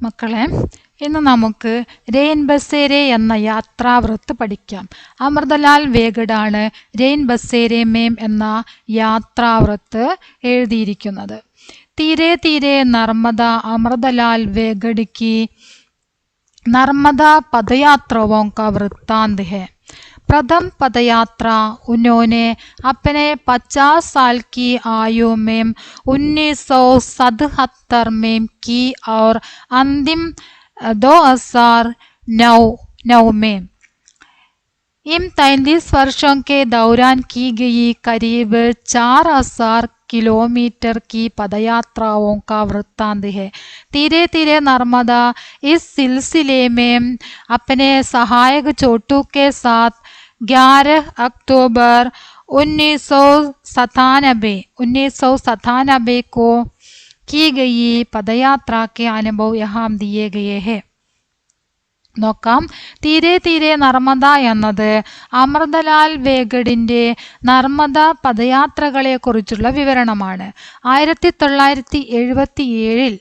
മക്കളെ, ഇന്ന് നമുക്ക് രൈൻ ബസേരെ എന്ന യാത്രാവൃത്ത് പഠിക്കാം. അമൃതലാൽ വേഗഡാണ് രൈൻ ബസേരെ മേം എന്ന യാത്രാവൃത്ത് എഴുതിയിരിക്കുന്നത്. തീരെ തീരെ നർമ്മദ അമൃതലാൽ വേഗഡ് की नर्मदा पदयात्राओं का वृत्तांत है. प्रथम पदयात्रा उन्होंने अपने 50 साल की आयु में 1977 में की और अंतिम 2009 में इन 33 वर्षों के दौरान की गई करीब 4000 किलोमीटर की पदयात्राओं का वृत्तांत है. धीरे धीरे नर्मदा इस सिलसिले में अपने सहायक छोटू के साथ 11 अक्टूबर 1997 को की गई पदयात्रा के अनुभव यहाँ दिए गए हैं. നോക്കാം. തീരെ തീരെ നർമ്മദ എന്നത് അമൃതലാൽ വേഗഡിന്റെ നർമ്മദ പദയാത്രകളെ കുറിച്ചുള്ള വിവരണമാണ്. 1977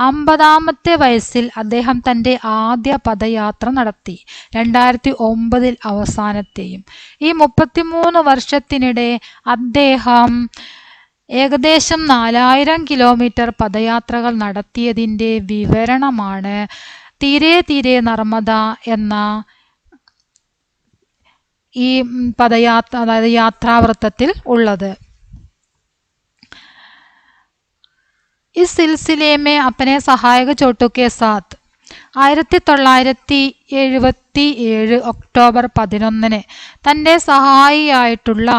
50-ാമത്തെ വയസ്സിൽ അദ്ദേഹം തന്റെ ആദ്യ പദയാത്ര നടത്തി. 2009 അവസാനത്തെയും. ഈ 33 വർഷത്തിനിടെ അദ്ദേഹം ഏകദേശം 4000 കിലോമീറ്റർ പദയാത്രകൾ നടത്തിയതിന്റെ വിവരണമാണ് തീരെ തീരെ നർമ്മദ എന്ന ഈ പദയാത്ര, അതായത് യാത്രാവൃത്തത്തിൽ ഉള്ളത്. इस सिलसिले में अपने सहायक छोटू के साथ 1977 ഒക്ടോബർ 11 തന്റെ സഹായിയായിട്ടുള്ള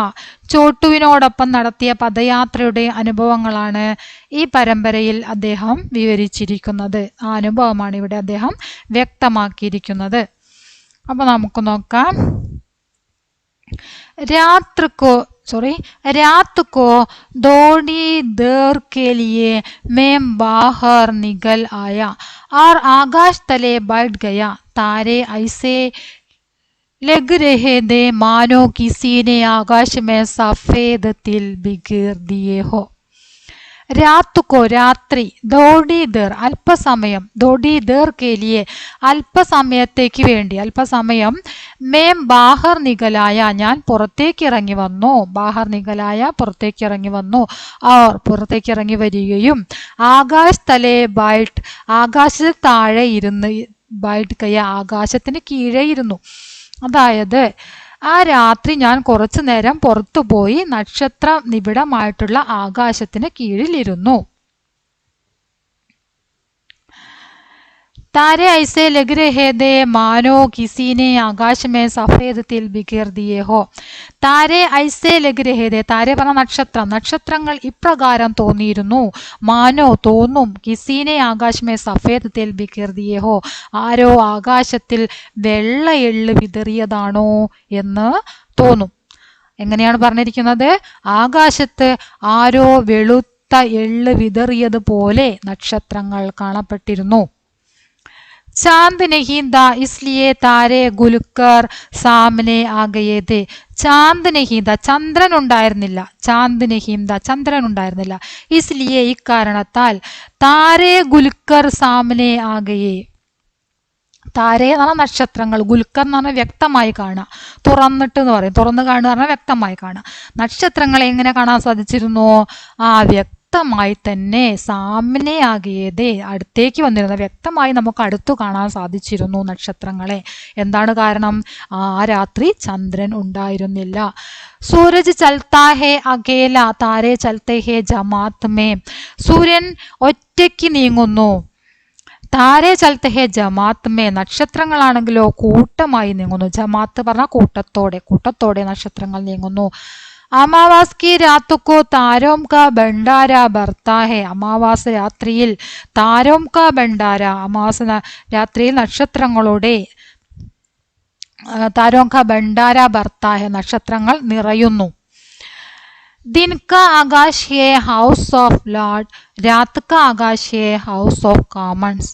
ചോട്ടുവിനോടൊപ്പം നടത്തിയ പദയാത്രയുടെ അനുഭവങ്ങളാണ് ഈ പരമ്പരയിൽ അദ്ദേഹം വിവരിച്ചിരിക്കുന്നത്. ആ അനുഭവമാണ് ഇവിടെ അദ്ദേഹം വ്യക്തമാക്കിയിരിക്കുന്നത്. അപ്പൊ നമുക്ക് നോക്കാം. रात को थोड़ी देर के लिए मैं बाहर निकल आया और आकाश तले बैठ गया. तारे ऐसे लग रहे थे मानो किसी ने आकाश में सफेद तिल बिखेर दिए हो. रात को रात्रि, थोड़ी देर അല്പസമയം, थोड़ी देर के लिए അല്പസമയത്തേക്ക് വേണ്ടി, അല്പസമയം, മേം ബാഹർ നികലായ ഞാൻ പുറത്തേക്ക് ഇറങ്ങി വന്നു, ബാഹർ നികലായ പുറത്തേക്ക് ഇറങ്ങി വന്നു, അവർ പുറത്തേക്ക് ഇറങ്ങി വരികയും, ആകാശ് തലേ ബൈട്ട് ആകാശത്തിന് താഴെ ഇരുന്ന്, ബൈട്ട് കയ ആകാശത്തിന് കീഴേ ഇരുന്നു. അതായത് ആ രാത്രി ഞാൻ കുറച്ചു നേരം പുറത്തുപോയി നക്ഷത്ര നിബിഡമായിട്ടുള്ള ആകാശത്തിന് കീഴിലിരുന്നു. तारे ऐसे लग रहे थे मानो किसी ने आकाश में सफेद तिल बिखेर दिए हो. താരെ ഐസേ ലഗ് രഹേ ഥേ, താരെ പറഞ്ഞ നക്ഷത്രം, നക്ഷത്രങ്ങൾ ഇപ്രകാരം തോന്നിയിരുന്നു. മാനോ തോന്നും, കിസീനെ ആകാശമേ സഫേദ് തിൽ ബിഖേർ ദിയേ ഹോ, ആരോ ആകാശത്തിൽ വെള്ള എള്ള് വിതറിയതാണോ എന്ന് തോന്നും. എങ്ങനെയാണ് പറഞ്ഞിരിക്കുന്നത്? ആകാശത്ത് ആരോ വെളുത്ത എള്ള് വിതറിയതുപോലെ നക്ഷത്രങ്ങൾ കാണപ്പെട്ടിരുന്നു. चांद नहीं था इसलिए तारे गुलकर सामने आ गए थे. चांद नहीं था, ചന്ദ്രൻ ഉണ്ടായിരുന്നില്ല. ചാന്ദ് നഹീം ദ, ചന്ദ്രൻ ഉണ്ടായിരുന്നില്ല. ഇസ്ലിയെ ഇക്കാരണത്താൽ, താരെ ഗുൽക്കർ സാമനെ ആകയെ, താരെ എന്ന് പറഞ്ഞാൽ നക്ഷത്രങ്ങൾ, ഗുൽക്കർ എന്ന് പറഞ്ഞാൽ വ്യക്തമായി കാണുക, തുറന്നിട്ട് എന്ന് പറയും, തുറന്ന് കാണുക എന്ന് പറഞ്ഞാൽ വ്യക്തമായി കാണുക. നക്ഷത്രങ്ങളെ എങ്ങനെ കാണാൻ സാധിച്ചിരുന്നു? ആ വ്യക്തമായി തന്നെ, സാമനെ ആകിയതേ, അടുത്തേക്ക് വന്നിരുന്നു, വ്യക്തമായി നമുക്ക് അടുത്തു കാണാൻ സാധിച്ചിരുന്നു നക്ഷത്രങ്ങളെ. എന്താണ് കാരണം? ആ രാത്രി ചന്ദ്രൻ ഉണ്ടായിരുന്നില്ല. സൂരജ് ചൽത്താ ഹേ അകേല, താരെ ചൽത്തേ ഹേ ജമാത്ത് മേ, സൂര്യൻ ഒറ്റയ്ക്ക് നീങ്ങുന്നു. താരെ ചൽത്തേ ഹേ ജമാത്ത് മേ, നക്ഷത്രങ്ങളാണെങ്കിലോ കൂട്ടമായി നീങ്ങുന്നു. ജമാത്ത് പറഞ്ഞാൽ കൂട്ടത്തോടെ, കൂട്ടത്തോടെ നക്ഷത്രങ്ങൾ നീങ്ങുന്നു. അമാവാസ് की रात को तारों का भंडारा बरता है. അമാവാസ രാത്രിയിൽ താരോം കാ ഭണ്ഡാര, അമാവാസ രാത്രിയിൽ നക്ഷത്രങ്ങളുടെ, താരോം കാ ഭണ്ഡാര ബർത്താ ഹെ, നക്ഷത്രങ്ങൾ നിറയുന്നു. दिन का आकाश है हाउस ऑफ लॉर्ड, रात का आकाश है हाउस ऑफ कॉमन्स.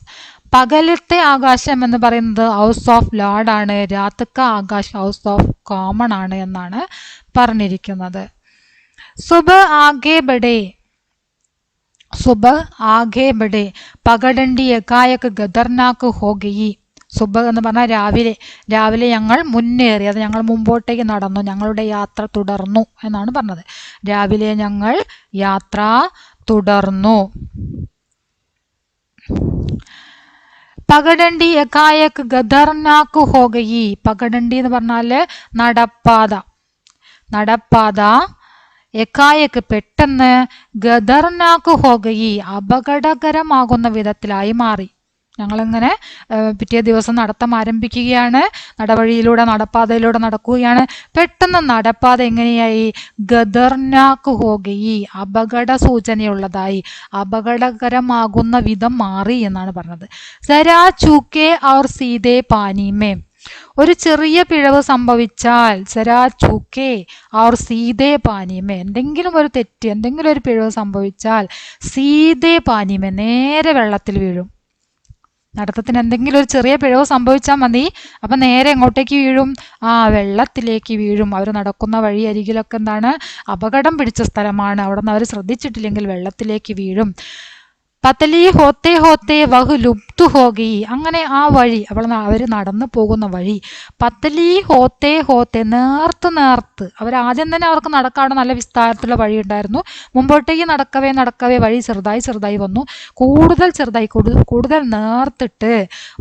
പകലത്തെ ആകാശം എന്ന് പറയുന്നത് ഹൗസ് ഓഫ് ലോർഡ് ആണ്, രാത്രിക ആകാശ് ഹൗസ് ഓഫ് കോമൺ ആണ് എന്നാണ് പറഞ്ഞിരിക്കുന്നത്. സുബ ആകെ ബഡേ, സുബഹ് ആകെ ബഡെ പകടണ്ടി എക്കായക്ക് ഖതർനാക്ക് ഹോ ഗയി. സുബഹ് എന്ന് പറഞ്ഞാൽ രാവിലെ ഞങ്ങൾ മുന്നേറി, അത് ഞങ്ങൾ മുമ്പോട്ടേക്ക് നടന്നു, ഞങ്ങളുടെ യാത്ര തുടർന്നു എന്നാണ് പറഞ്ഞത്. രാവിലെ ഞങ്ങൾ യാത്ര തുടർന്നു. പകടണ്ടി എക്കായക്ക് ഖതർനാക്ക് ഹോ ഗയി. പകടണ്ടി എന്ന് പറഞ്ഞാല് നടപ്പാത എക്കായക്ക് പെട്ടെന്ന്, ഖതർനാക്ക് ഹോ ഗയി അപകടകരമാകുന്ന വിധത്തിലായി മാറി. ഞങ്ങളിങ്ങനെ പിറ്റേ ദിവസം നടത്തം ആരംഭിക്കുകയാണ്, നടപ്പാതയിലൂടെ നടക്കുകയാണ്. പെട്ടെന്ന് നടപ്പാത എങ്ങനെയായി? ഖതർനാക്ക് ഹോ ഗയി അപകട സൂചനയുള്ളതായി, അപകടകരമാകുന്ന വിധം മാറി എന്നാണ് പറഞ്ഞത്. സരാ ചൂക്കെ ഔർ സീതേ പാനിമേ, ഒരു ചെറിയ പിഴവ് സംഭവിച്ചാൽ, സരാ ചൂക്കെ ഔർ സീതേ പാനിമേ, എന്തെങ്കിലും ഒരു തെറ്റ്, എന്തെങ്കിലും ഒരു പിഴവ് സംഭവിച്ചാൽ, സീതേ പാനിമേ നേരെ വെള്ളത്തിൽ വീഴും. നടത്തത്തിന് എന്തെങ്കിലും ഒരു ചെറിയ പിഴവ് സംഭവിച്ചാൽ മതി, അപ്പം നേരെ എങ്ങോട്ടേക്ക് വീഴും? വെള്ളത്തിലേക്ക് വീഴും. അവർ നടക്കുന്ന വഴി അരികിലൊക്കെ എന്താണ്? അപകടം പിടിച്ച സ്ഥലമാണ്, അവിടെ നിന്ന് അവർ ശ്രദ്ധിച്ചിട്ടില്ലെങ്കിൽ വെള്ളത്തിലേക്ക് വീഴും. പതലി ഹോത്തെ ഹോത്തെ വഹു ലുപ്തു ഹോഗി, അങ്ങനെ ആ വഴി, അവർ നടന്നു പോകുന്ന വഴി, പതലി ഹോത്തെ ഹോത്തെ നേർത്ത്, അവരാദ്യം തന്നെ അവർക്ക് നടക്കാതെ നല്ല വിസ്താരത്തിലുള്ള വഴി ഉണ്ടായിരുന്നു. മുമ്പോട്ടേക്ക് നടക്കവേ വഴി ചെറുതായി വന്നു, കൂടുതൽ നേർത്തിട്ട്,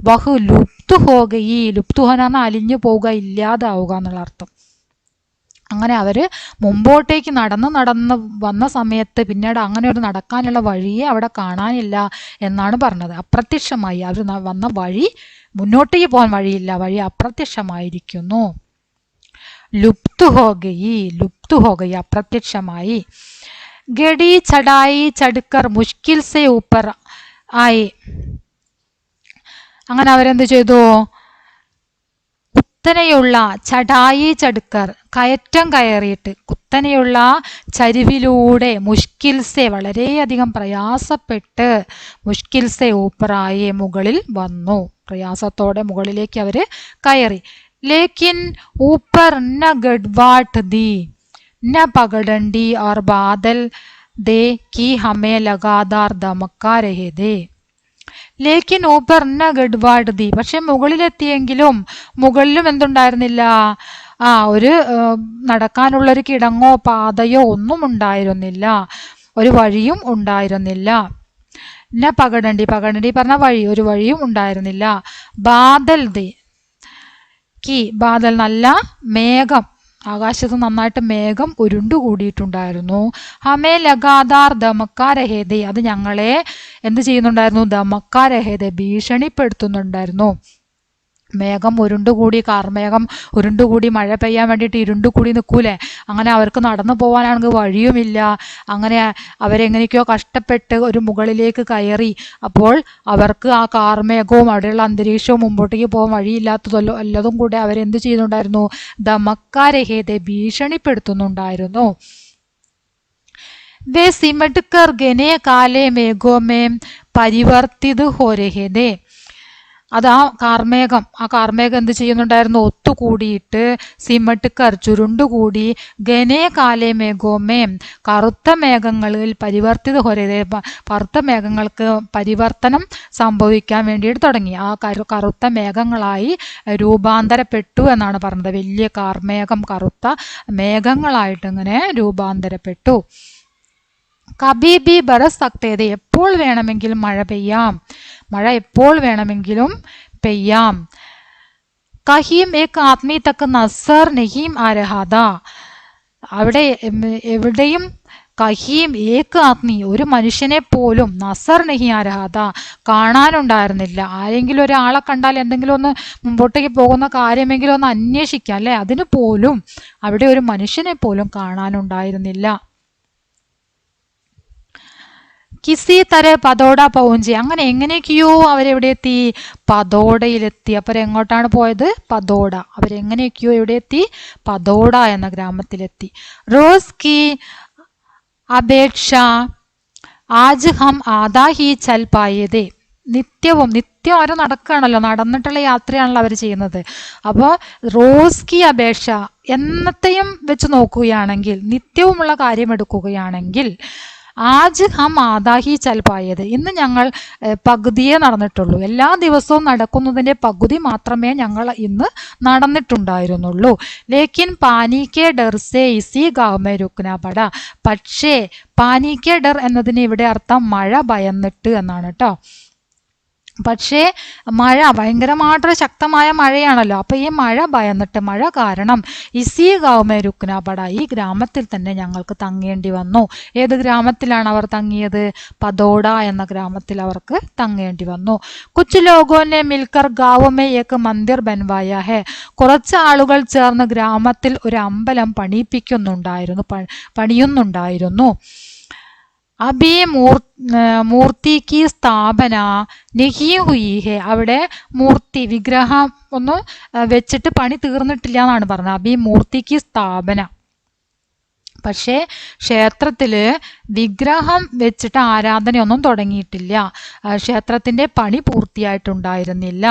വഹു ലുപ്തു ഹോഗി, ലുപ്തു ഹോന അലിഞ്ഞു പോവുക, ഇല്ലാതാവുക എന്നുള്ള അർത്ഥം. അങ്ങനെ അവർ മുമ്പോട്ടേക്ക് നടന്ന് വന്ന സമയത്ത് പിന്നീട് അങ്ങനെ ഒരു നടക്കാനുള്ള വഴിയെ അവിടെ കാണാനില്ല എന്നാണ് പറഞ്ഞത്. അപ്രത്യക്ഷമായി, അവർ വന്ന വഴി, മുന്നോട്ടേക്ക് പോകാൻ വഴിയില്ല, വഴി അപ്രത്യക്ഷമായിരിക്കുന്നു. ലുപ്തു ഹോഗയി അപ്രത്യക്ഷമായി. ഗഡി ചടായി ചടുക്കർ മുഷ്കിൽ സെ ഊപ്പർ ആയി, അങ്ങനെ അവരെന്ത് ചെയ്തു? കുത്തനെയുള്ള ചടായി ചടുക്കർ, കയറ്റം കയറിയിട്ട്, കുത്തനെയുള്ള ചരിവിലൂടെ, മുഷ്കിൽസെ വളരെയധികം പ്രയാസപ്പെട്ട്, മുഷ്കിൽസെ ഊപ്പറായി മുകളിൽ വന്നു, പ്രയാസത്തോടെ മുകളിലേക്ക് അവർ കയറി. ലേക്കിൻ ഊപ്പർ ന ഗഡ്വാട്ട് ദി ന പകടണ്ടി और बादल दे कि हमें लगातार धमका रहे थे. ലേക്കിൻ ഊപ്പർ ന ഗഡ്വാഡ് ദി, പക്ഷെ മുകളിലെത്തിയെങ്കിലും മുകളിലും എന്തുണ്ടായിരുന്നില്ല? ഒരു നടക്കാനുള്ളൊരു കിടങ്ങോ പാതയോ ഒന്നും ഉണ്ടായിരുന്നില്ല, ഒരു വഴിയും ഉണ്ടായിരുന്നില്ല. ന പകടണ്ടി പറഞ്ഞ വഴി, ഒരു വഴിയും ഉണ്ടായിരുന്നില്ല. ബാദൽ ദി ബാദൽ നല്ല മേഘം, ആകാശത്ത് നന്നായിട്ട് മേഘം ഉരുണ്ടുകൂടിയിട്ടുണ്ടായിരുന്നു. ഹമേ ലഗാതാർ ധമക്കാ രഹേദേ, അത് ഞങ്ങളെ എന്ത് ചെയ്യുന്നുണ്ടായിരുന്നു? ധമക്കാ രഹേദേ ഭീഷണിപ്പെടുത്തുന്നുണ്ടായിരുന്നു. മേഘം ഉരുണ്ടുകൂടി, കാർമേഘം ഉരുണ്ടുകൂടി, മഴ പെയ്യാൻ വേണ്ടിയിട്ട് ഇരുണ്ടുകൂടി നിൽക്കൂലേ, അങ്ങനെ അവർക്ക് നടന്നു പോകാനാണെങ്കിൽ വഴിയുമില്ല. അങ്ങനെ അവരെങ്ങനെയൊക്കെയോ കഷ്ടപ്പെട്ട് ഒരു മുകളിലേക്ക് കയറി. അപ്പോൾ അവർക്ക് ആ കാർമേഘവും അവിടെയുള്ള അന്തരീക്ഷവും മുമ്പോട്ടേക്ക് പോകാൻ വഴിയില്ലാത്തതല്ലോ എല്ലതും കൂടെ അവരെന്ത് ചെയ്യുന്നുണ്ടായിരുന്നു? ധമക്കാ രഹേദേ ഭീഷണിപ്പെടുത്തുന്നുണ്ടായിരുന്നു. വേ സിമട്ട് കർ ഗനെ കാലേ മേഘോ മേ പരിവർത്തിത് ഹോ രഹേദേ, അത് ആ കാർമേഘം എന്ത് ചെയ്യുന്നുണ്ടായിരുന്നു? ഒത്തുകൂടിയിട്ട്, സിമട്ട് ചുരുണ്ടുകൂടി, ഗനേ കാലേ മേഘോമേ കറുത്ത മേഘങ്ങളിൽ പരിവർത്തിത ഹൊരേ, കറുത്ത മേഘങ്ങൾക്ക് പരിവർത്തനം സംഭവിക്കാൻ വേണ്ടിയിട്ട് തുടങ്ങി. ആ കറുത്ത മേഘങ്ങളായി രൂപാന്തരപ്പെട്ടു എന്നാണ് പറഞ്ഞത്. വലിയ കാർമേഘം കറുത്ത മേഘങ്ങളായിട്ട് ഇങ്ങനെ രൂപാന്തരപ്പെട്ടു. കബീബി ബറസ് സക്തേത്, എപ്പോൾ വേണമെങ്കിലും മഴ പെയ്യാം, മഴ എപ്പോൾ വേണമെങ്കിലും പെയ്യാം. കഹീം ഏക് ആദ്മി തക്ക് നസർ നഹീം ആ രഹാദ, അവിടെ എവിടെയും കഹീം ഏക് ആദ്മി ഒരു മനുഷ്യനെ പോലും നസർ നഹീം ആ രഹാദ കാണാനുണ്ടായിരുന്നില്ല. ആരെങ്കിലും ഒരാളെ കണ്ടാൽ എന്തെങ്കിലും ഒന്ന് മുമ്പോട്ടേക്ക് പോകുന്ന കാര്യമെങ്കിലും ഒന്ന് അന്വേഷിക്കാം അല്ലേ, അതിന് പോലും അവിടെ ഒരു മനുഷ്യനെ പോലും കാണാനുണ്ടായിരുന്നില്ല. കിസി തര പതോട പൗഞ്ചി, അങ്ങനെ എങ്ങനെയൊക്കെയോ അവരെവിടെ എത്തി? പതോടയിലെത്തി. അപ്പോൾ എങ്ങോട്ടാണ് പോയത്? പതോട. അവരെങ്ങനെയൊക്കെയോ എവിടെ എത്തി? പതോട എന്ന ഗ്രാമത്തിലെത്തി. റോസ് കി അപേക്ഷ ആജ് ഹം ആദാ ഹി ചൽ പായേതേ, നിത്യം അവർ നടക്കുകയാണല്ലോ, നടന്നിട്ടുള്ള യാത്രയാണല്ലോ അവർ ചെയ്യുന്നത്. അപ്പോൾ റോസ് കി അപേക്ഷ, എന്നത്തെയും വെച്ച് നോക്കുകയാണെങ്കിൽ, നിത്യവുമുള്ള കാര്യം എടുക്കുകയാണെങ്കിൽ, ആജ് ഹം ആദാഹി ചൽപായത്, ഇന്ന് ഞങ്ങൾ പകുതിയേ നടന്നിട്ടുള്ളൂ. എല്ലാ ദിവസവും നടക്കുന്നതിൻ്റെ പകുതി മാത്രമേ ഞങ്ങൾ ഇന്ന് നടന്നിട്ടുണ്ടായിരുന്നുള്ളൂ. ലേക്കിൻ പാനിക്കെ ഡർ സേ ഇസി ഗാവ് മേ രുക്ന പട. പക്ഷേ പാനിക്കെ ഡർ എന്നതിന് ഇവിടെ അർത്ഥം മഴ ഭയന്നിട്ട് എന്നാണ് കേട്ടോ. പക്ഷേ മഴ ഭയങ്കരമായിട്ടുള്ള ശക്തമായ മഴയാണല്ലോ. അപ്പോൾ ഈ മഴ ഭയന്നിട്ട്, മഴ കാരണം ഇസി ഗാവ്മേ രുക്ന പട, ഈ ഗ്രാമത്തിൽ തന്നെ ഞങ്ങൾക്ക് തങ്ങേണ്ടി വന്നു. ഏത് ഗ്രാമത്തിലാണ് അവർ തങ്ങിയത്? പതോഡ എന്ന ഗ്രാമത്തിൽ അവർക്ക് തങ്ങേണ്ടി വന്നു. കുച്ച് ലോഗോനെ മിൽക്കർ ഗാവുമേ ഏക്ക് മന്ദിർ ബൻവായ ഹെ. കുറച്ച് ആളുകൾ ചേർന്ന് ഗ്രാമത്തിൽ ഒരു അമ്പലം പണിയുന്നുണ്ടായിരുന്നു. അബി മൂർത്തി കി സ്ഥാപന നഹി ഹുയി ഹെ. അവിടെ മൂർത്തി വിഗ്രഹം ഒന്ന് വെച്ചിട്ട് പണി തീർന്നിട്ടില്ല എന്നാണ് പറഞ്ഞത്. അബി മൂർത്തി കി സ്ഥാപന. പക്ഷേ ക്ഷേത്രത്തില് വിഗ്രഹം വെച്ചിട്ട് ആരാധനയൊന്നും തുടങ്ങിയിട്ടില്ല. ക്ഷേത്രത്തിന്റെ പണി പൂർത്തിയായിട്ടുണ്ടായിരുന്നില്ല.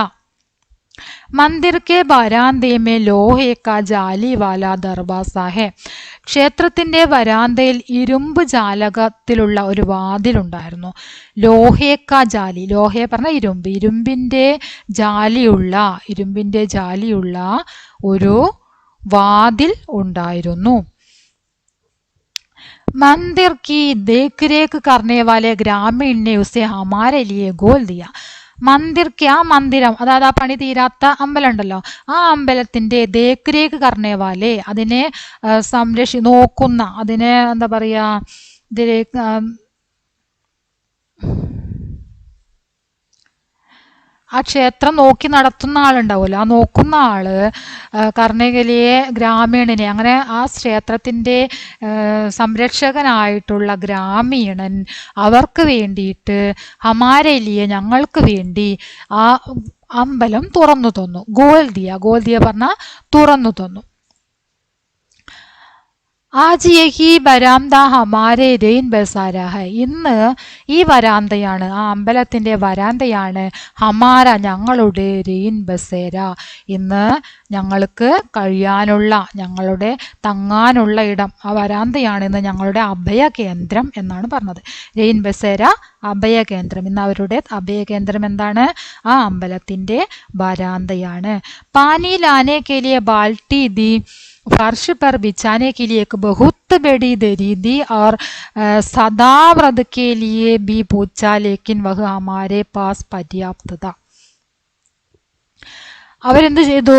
मंदिर के വരാന്തേ മേ ലോഹേ കാ ജാലി വാല ദർവാസ ഹെ. ക്ഷേത്രത്തിന്റെ വരാന്തയിൽ ഇരുമ്പ് ജാലകത്തിലുള്ള ഒരു വാതിലുണ്ടായിരുന്നു. ലോഹേ കാ ജാലി, ലോഹേ പറഞ്ഞ ഇരുമ്പ്, ഇരുമ്പിന്റെ ജാലിയുള്ള ഒരു വാതിൽ ഉണ്ടായിരുന്നു. मंदिर की देख रेख करने वाले ग्रामीण ने उसे हमारे लिए गोल दिया. മന്ദിർക്ക്, ആ മന്ദിരം, അതായത് ആ പണി തീരാത്ത അമ്പലം ഉണ്ടല്ലോ, ആ അമ്പലത്തിന്റെ ദേഖ് രേഖ് കർണേവാലെ, അതിനെ നോക്കുന്ന, അതിനെ എന്താ പറയാ, ആ ക്ഷേത്രം നോക്കി നടത്തുന്ന ആളുണ്ടാവുമല്ലോ, ആ നോക്കുന്ന ആള് കർണകലിയെ ഗ്രാമീണനെ, അങ്ങനെ ആ ക്ഷേത്രത്തിന്റെ സംരക്ഷകനായിട്ടുള്ള ഗ്രാമീണൻ അവർക്ക് വേണ്ടിയിട്ട് ഹമാരലിയെ, ഞങ്ങൾക്ക് വേണ്ടി ആ അമ്പലം തുറന്നു തന്നു. ഗോൽദിയ പറഞ്ഞ തുറന്നു തന്നു. ആജ് യഹി വരാന്ത ഹമാരെ രൈൻ ബസാര ഹൈ. ഇന്ന് ഈ വരാന്തയാണ്, ആ അമ്പലത്തിന്റെ വരാന്തയാണ് ഹമാര, ഞങ്ങളുടെ രൈൻ ബസേര. ഇന്ന് ഞങ്ങൾക്ക് കഴിയാനുള്ള, ഞങ്ങളുടെ തങ്ങാനുള്ള ഇടം, ആ വരാന്തയാണ് ഇന്ന് ഞങ്ങളുടെ അഭയകേന്ദ്രം എന്നാണ് പറഞ്ഞത്. രൈൻ ബസേര അഭയകേന്ദ്രം. ഇന്ന് അവരുടെ അഭയകേന്ദ്രം എന്താണ്? ആ അമ്പലത്തിന്റെ വരാന്തയാണ്. പാനി ലാനെ കെ ലിയെ ബാൽട്ടി ദി, फर्श पर बिछाने के लिए एक बहुत बड़ी दरी दी और सदाव्रत के लिए भी पूछा, लेकिन वह हमारे पास पर्याप्त था. അവരെന്ത് ചെയ്തു?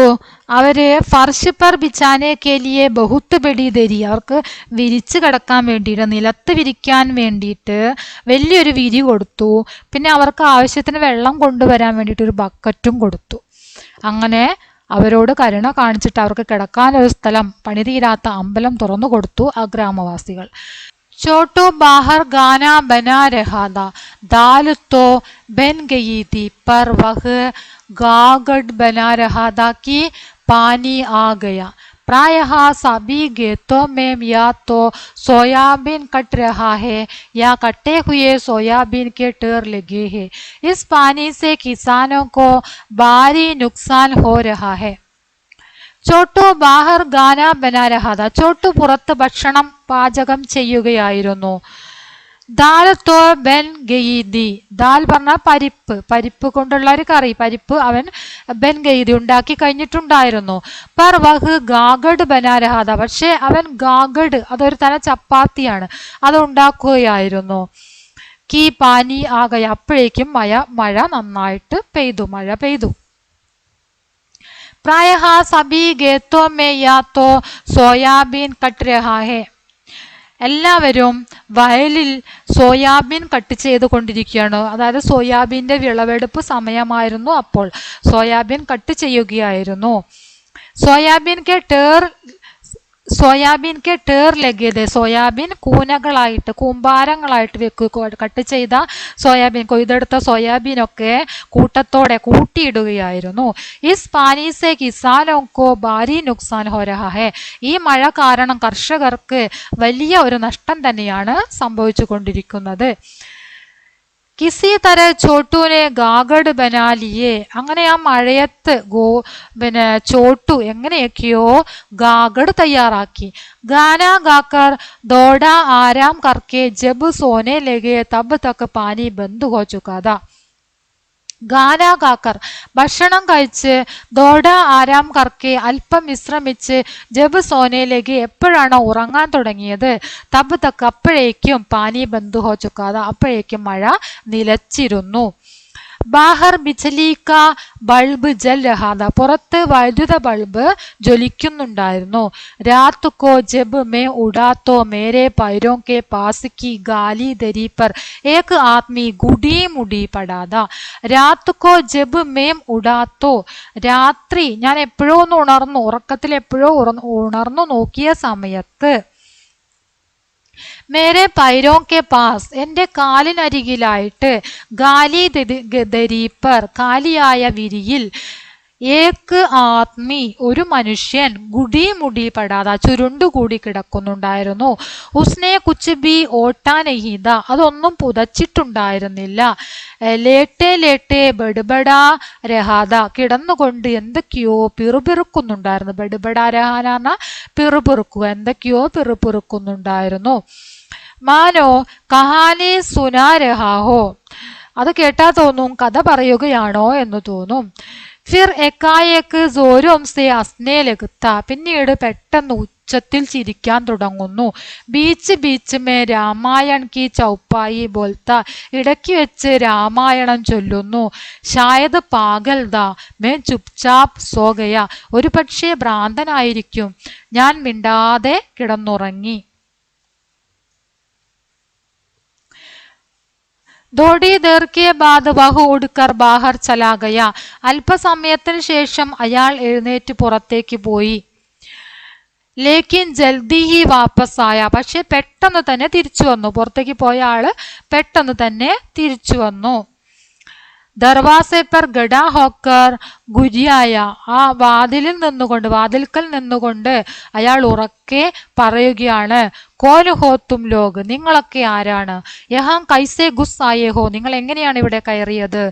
അവര് ഫർഷ് പർ ബിച്ചാനെ കെലിയെ ബഹുത്ത് ബഡി ദരി, അവർക്ക് വിരിച്ചു കിടക്കാൻ വേണ്ടിയിട്ട്, നിലത്ത് വിരിക്കാൻ വേണ്ടിയിട്ട് വലിയൊരു വിരി കൊടുത്തു. പിന്നെ അവർക്ക് ആവശ്യത്തിന് വെള്ളം കൊണ്ടുവരാൻ വേണ്ടിയിട്ട് ഒരു ബക്കറ്റും കൊടുത്തു. അങ്ങനെ അവരോട് കരുണ കാണിച്ചിട്ട് അവർക്ക് കിടക്കാനൊരു സ്ഥലം, പണി തീരാത്ത അമ്പലം തുറന്നു കൊടുത്തു ആ ഗ്രാമവാസികൾ. छोटू बाहर गाना बना रहा था, दाल तो बन गई थी, पर वह गागड़ बना रहा था कि पानी आ गया. प्रायः सभी खेतों में या तो सोयाबीन कट रहा है या कटे हुए सोयाबीन के ढेर लगे हैं. इस पानी से किसानों को भारी नुकसान हो रहा है. ചോട്ടു ബാഹർ ഗാന ബനാ രഹാദ. ചോട്ടു പുറത്ത് ഭക്ഷണം പാചകം ചെയ്യുകയായിരുന്നു. ദാൽ തോ ബൻ ഗയീദി, ദാൽ പറഞ്ഞ പരിപ്പ്, പരിപ്പ് കൊണ്ടുള്ള ഒരു കറി, പരിപ്പ് അവൻ ബൻ ഗയീദി ഉണ്ടാക്കി കഴിഞ്ഞിട്ടുണ്ടായിരുന്നു. പർ വഹ് ഗാഗഡ് ബനാ രഹാദ, പക്ഷേ അവൻ ഗാഗഡ്, അതൊരു തരം ചപ്പാത്തിയാണ്, അത് ഉണ്ടാക്കുകയായിരുന്നു. കി പാനി ആകയ, അപ്പോഴേക്കും മഴ നന്നായിട്ട് പെയ്തു, മഴ പെയ്തു. प्रायः सभी खेतों में या तो सोयाबीन कट रहा है. എല്ലാവരും വയലിൽ സോയാബീൻ കട്ട് ചെയ്തുകൊണ്ടിരിക്കുകയാണ്. അതായത് സോയാബീൻ്റെ വിളവെടുപ്പ് സമയമായിരുന്നു. അപ്പോൾ സോയാബീൻ കട്ട് ചെയ്യുകയായിരുന്നു. സോയാബീൻ കെ ടേർ ലഗേത്, സോയാബീൻ കൂനകളായിട്ട്, കൂമ്പാരങ്ങളായിട്ട് കട്ട് ചെയ്ത സോയാബീൻ, കൊയ്തെടുത്ത സോയാബീനൊക്കെ കൂട്ടത്തോടെ കൂട്ടിയിടുകയായിരുന്നു. ഇസ് പാനി സേ കിസാനോ കോ ഭാരി നുക്സാൻ ഹോ രഹാ ഹെ. ഈ മഴ കാരണം കർഷകർക്ക് വലിയ ഒരു നഷ്ടം തന്നെയാണ് സംഭവിച്ചു കൊണ്ടിരിക്കുന്നത്. കിസി തര ചോട്ടുവിനെ ഗാഗഡ് ബനാലിയെ. അങ്ങനെ ആ മഴയത്ത് ചോട്ടു എങ്ങനെയൊക്കെയോ ഗാഗഡ് തയ്യാറാക്കി. ഗാന ഗാക്കർ ദോഡ ആരാം കർക്കെ ജബ് സോനെ ലഗെ തബ് തക്ക് പാനി ബന്ദ് ഹോ ചുകാ താ. ഗാന ഗാക്കർ ഭക്ഷണം കഴിച്ച്, ദോഡ ആരാം കർക്കെ അല്പം വിശ്രമിച്ച്, ജബ് സോനയിലേക്ക് എപ്പോഴാണോ ഉറങ്ങാൻ തുടങ്ങിയത്, തബ് തക്ക് അപ്പോഴേക്കും പാനി ബന്ധു ഹോ ചുക്കാതെ അപ്പോഴേക്കും മഴ നിലച്ചിരുന്നു. ബാഹർ ബിജലി കാ ബൾബ് ജൽ രഹാ താ. പുറത്ത് വൈദ്യുത ബൾബ് ജ്വലിക്കുന്നുണ്ടായിരുന്നു. രാത് കോ ജബ് മേ ഉടാ തോ മേരെ പൈരോ കെ പാസ് കി ഗാലി ദരി പർ ഏക് ആദ്മി ഗുഡി മുടി പടാ താ. രാത് കോ ജബ് മേം ഉടാ തോ. രാത്രി ഞാൻ എപ്പോഴോ ഒന്ന് ഉണർന്നു, ഉറക്കത്തിൽ എപ്പോഴോ ഉണർന്നു നോക്കിയ സമയത്ത്, മേരെ പൈരോ കെ പാസ് എന്റെ കാലിനരികിലായിട്ട്, ഗാലി ദരീപ്പർ കാലിയായ വിരിയിൽ, ഏക്ക് ആത്മി ഒരു മനുഷ്യൻ, ഗുഡി മുടി പടാത ചുരുണ്ടുകൂടി കിടക്കുന്നുണ്ടായിരുന്നു. ഉസ്നെ കുച്ച് ബി ഓട്ടാ നഹീത അതൊന്നും പുതച്ചിട്ടുണ്ടായിരുന്നില്ല. ലേട്ടെ ലേട്ടെ ബഡ്ബഡാ രഹാദ കിടന്നുകൊണ്ട് എന്തൊക്കെയോ പിറുപിറുക്കുന്നുണ്ടായിരുന്നു. ബഡ്ബഡാ രഹാന പിറുപിറുക്കുക, എന്തൊക്കെയോ പിറുപിറുക്കുന്നുണ്ടായിരുന്നു. മാനോ കഹാനി സുനാ രഹാഹോ അത് കേട്ടാ തോന്നും കഥ പറയുകയാണോ എന്ന് തോന്നും. ഫിർ എക്കായേക്ക് സോരോം സെ അസ്നെ ലഗുത്ത പിന്നീട് പെട്ടെന്ന് ഉച്ചത്തിൽ ചിരിക്കാൻ തുടങ്ങുന്നു. ബീച്ച് ബീച്ച് മേ രാമായൺ കി ചൗപ്പായി ബോൽത്ത ഇടയ്ക്ക് വെച്ച് രാമായണം ചൊല്ലുന്നു. ഷായത് പാഗൽ ദാ മേ ചുപ്ചാപ്പ് സോ ഗയ ഒരു പക്ഷേ ഭ്രാന്തനായിരിക്കും, ഞാൻ മിണ്ടാതെ കിടന്നുറങ്ങി. थोड़ी देर के बाद वह उड़कर बाहर चला गया. അല്പസമയത്തിന് ശേഷം അയാൾ എഴുന്നേറ്റ് പുറത്തേക്ക് പോയി. ലേക്കിൻ ജൽദി ഹി വാപ്പസ് ആയ പക്ഷെ പെട്ടെന്ന് തന്നെ തിരിച്ചു വന്നു. പുറത്തേക്ക് പോയ ആള് പെട്ടെന്ന് തന്നെ തിരിച്ചു വന്നു. ദർവാസെ പർ ഗഡാ ഹോക്കർ ഗുരിയായ ആ വാതിൽക്കൽ നിന്നുകൊണ്ട് അയാൾ ഉറക്കെ പറയുകയാണ്, കോൻ ഹോ തും ലോഗ് നിങ്ങളൊക്കെ ആരാണ്, യഹാം കൈസെ ഗുസ് ആയേ ഹോ നിങ്ങൾ എങ്ങനെയാണ് ഇവിടെ കയറിയത്.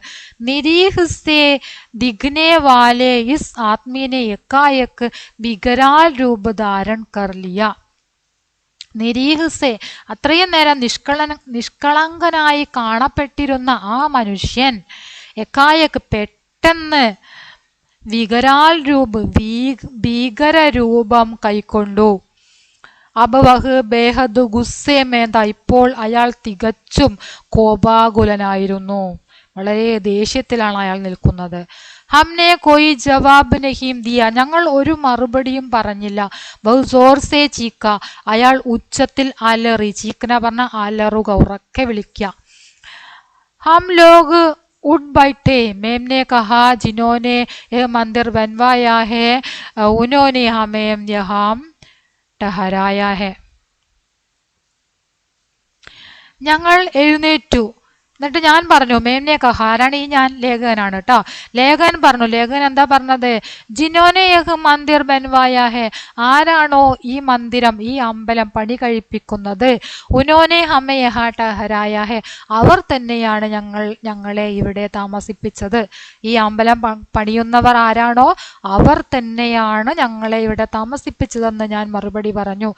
നിരീഹ് സെ ദിഖ്നെ വാലെ ഇസ് ആത്മീനെ എക്കായക്ക് വികരാൽ രൂപ ധാരൺ കർ ലിയ. നിരീഹ്സെ അത്രയും നേരം നിഷ്കളങ്കനായി കാണപ്പെട്ടിരുന്ന ആ മനുഷ്യൻ എക്കായക്ക് പെട്ടെന്ന് വികരാൽ ഭീകര രൂപം കൈക്കൊണ്ടു. അബവഹ് ബേഹദ് ഗുസ്സേ മേന്ത ഇപ്പോൾ അയാൾ തികച്ചും കോപാകുലനായിരുന്നു. വളരെ ദേഷ്യത്തിലാണ് അയാൾ നിൽക്കുന്നത്. ഹംനെ കോയി ജവാബ് നഹീം ദിയ ഞങ്ങൾ ഒരു മറുപടിയും പറഞ്ഞില്ല. ബഹു സോർ സേ ചീക്ക അയാൾ ഉച്ചത്തിൽ അലറി. ചീക്കന പറഞ്ഞ അലറുക, ഉറക്കെ വിളിക്കുക. ഹം ലോഗ് उठ बैठे. मैम ने कहा जिन्होंने यह मंदिर बनवाया है उन्होंने हमें यहाँ ठहराया है. ഞങ്ങൾ എഴുന്നേറ്റു. എന്നിട്ട് ഞാൻ പറഞ്ഞു, മേംനെ കഹ ആരാണ് ഈ ഞാൻ, ലേഖകനാണ് കേട്ടോ. ലേഖകൻ പറഞ്ഞു, ലേഖകൻ എന്താ പറഞ്ഞത്, ജിനോനെ യഹ് മന്ദിർ ബൻവായ ഹെ ആരാണോ ഈ മന്ദിരം ഈ അമ്പലം പണി കഴിപ്പിക്കുന്നത്, ഉനോനെ ഹമെ യഹ ടഹരായ ഹെ അവർ തന്നെയാണ് ഞങ്ങളെ ഇവിടെ താമസിപ്പിച്ചത്. ഈ അമ്പലം പണിയുന്നവർ ആരാണോ അവർ തന്നെയാണ് ഞങ്ങളെ ഇവിടെ താമസിപ്പിച്ചതെന്ന് ഞാൻ മറുപടി പറഞ്ഞു.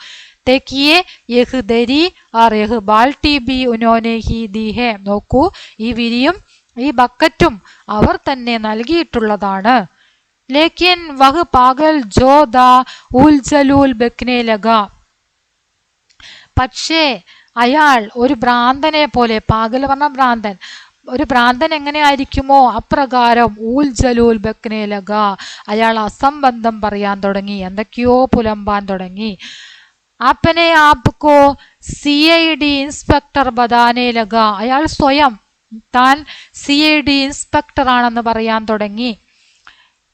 देखिए यह दरी और यह बाल्टी भी उन्होंने ही दी है. നോക്കൂ ഈ വിരിയും ഈ ബക്കറ്റും അവർ തന്നെ നൽകിയിട്ടുള്ളതാണ്. ലേക്കിൻ വഹ് പാഗൽ ജോ ദാ ഉൽജലൂൽ ബക്നെ ലഗ പക്ഷേ അയാൾ ഒരു ഭ്രാന്തനെ പോലെ, പാഗൽ പറഞ്ഞ ഭ്രാന്തൻ, ഒരു ഭ്രാന്തൻ എങ്ങനെയായിരിക്കുമോ അപ്രകാരം ഊൽ ജലൂൽ ബക്നെ ലഗ അയാൾ അസംബന്ധം പറയാൻ തുടങ്ങി, എന്തൊക്കെയോ പുലമ്പാൻ തുടങ്ങി. अपने आप को CID ഇൻസ്പെക്ടർ ബദാനെ ലഗ അയാൾ സ്വയം താൻ CID ഇൻസ്പെക്ടർ ആണെന്ന് പറയാൻ തുടങ്ങി.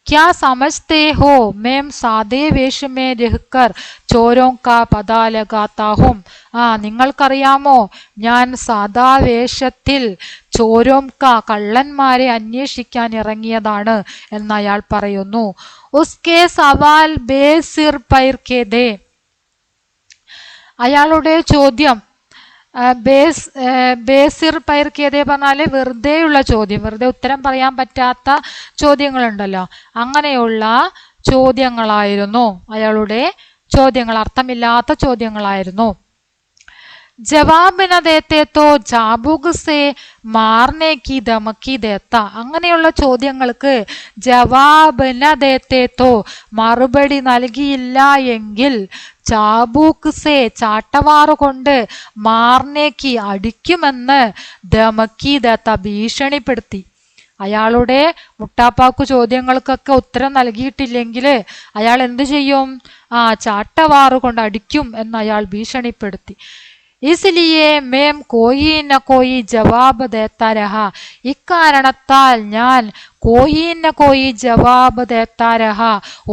क्या समझते हो मैं सादे वेश में रहकर चोरों का पता लगाता हूँ. നിങ്ങൾക്കറിയാമോ ഞാൻ സാദാ വേഷത്തിൽ ചോരോം കാ കള്ളന്മാരെ അന്വേഷിക്കാൻ ഇറങ്ങിയതാണ് എന്ന് അയാൾ പറയുന്നു. ഉസ്കെ സവാൽ ബേസിർ പൈർ കെ ദേ അയാളുടെ ചോദ്യം ബേസിർ പൈർക്കിയതേ പറഞ്ഞാല് വെറുതെയുള്ള ചോദ്യം, വെറുതെ ഉത്തരം പറയാൻ പറ്റാത്ത ചോദ്യങ്ങളുണ്ടല്ലോ, അങ്ങനെയുള്ള ചോദ്യങ്ങളായിരുന്നു അയാളുടെ ചോദ്യങ്ങൾ, അർത്ഥമില്ലാത്ത ചോദ്യങ്ങളായിരുന്നു. ജവാബ് ന ദേത്തെ തോ ജാബുക് സേ മാർനെ കി ധമക്കി ദേത്ത, അങ്ങനെയുള്ള ചോദ്യങ്ങൾക്ക് ജവാബ് ന ദേത്തെ തോ മറുപടി നൽകിയില്ല എങ്കിൽ ചാബൂക്ക് സേ ചാട്ടവാറ് കൊണ്ട് മാർനേക്ക് അടിക്കുമെന്ന് ധമക്കി ദേത്ത ഭീഷണിപ്പെടുത്തി. അയാളുടെ മുട്ടാപ്പാക്കു ചോദ്യങ്ങൾക്കൊക്കെ ഉത്തരം നൽകിയിട്ടില്ലെങ്കിൽ അയാൾ എന്തു ചെയ്യും? ചാട്ടവാറ് കൊണ്ട് അടിക്കും എന്ന് അയാൾ ഭീഷണിപ്പെടുത്തി. ഇസ്ലിയെ മേം കോയി ന കോയി ജവാബ് ദേത്ത രഹ, ഇക്കാരണത്താൽ ഞാൻ കോയി ന കോയി ജവാബ് ദേത്ത രഹ,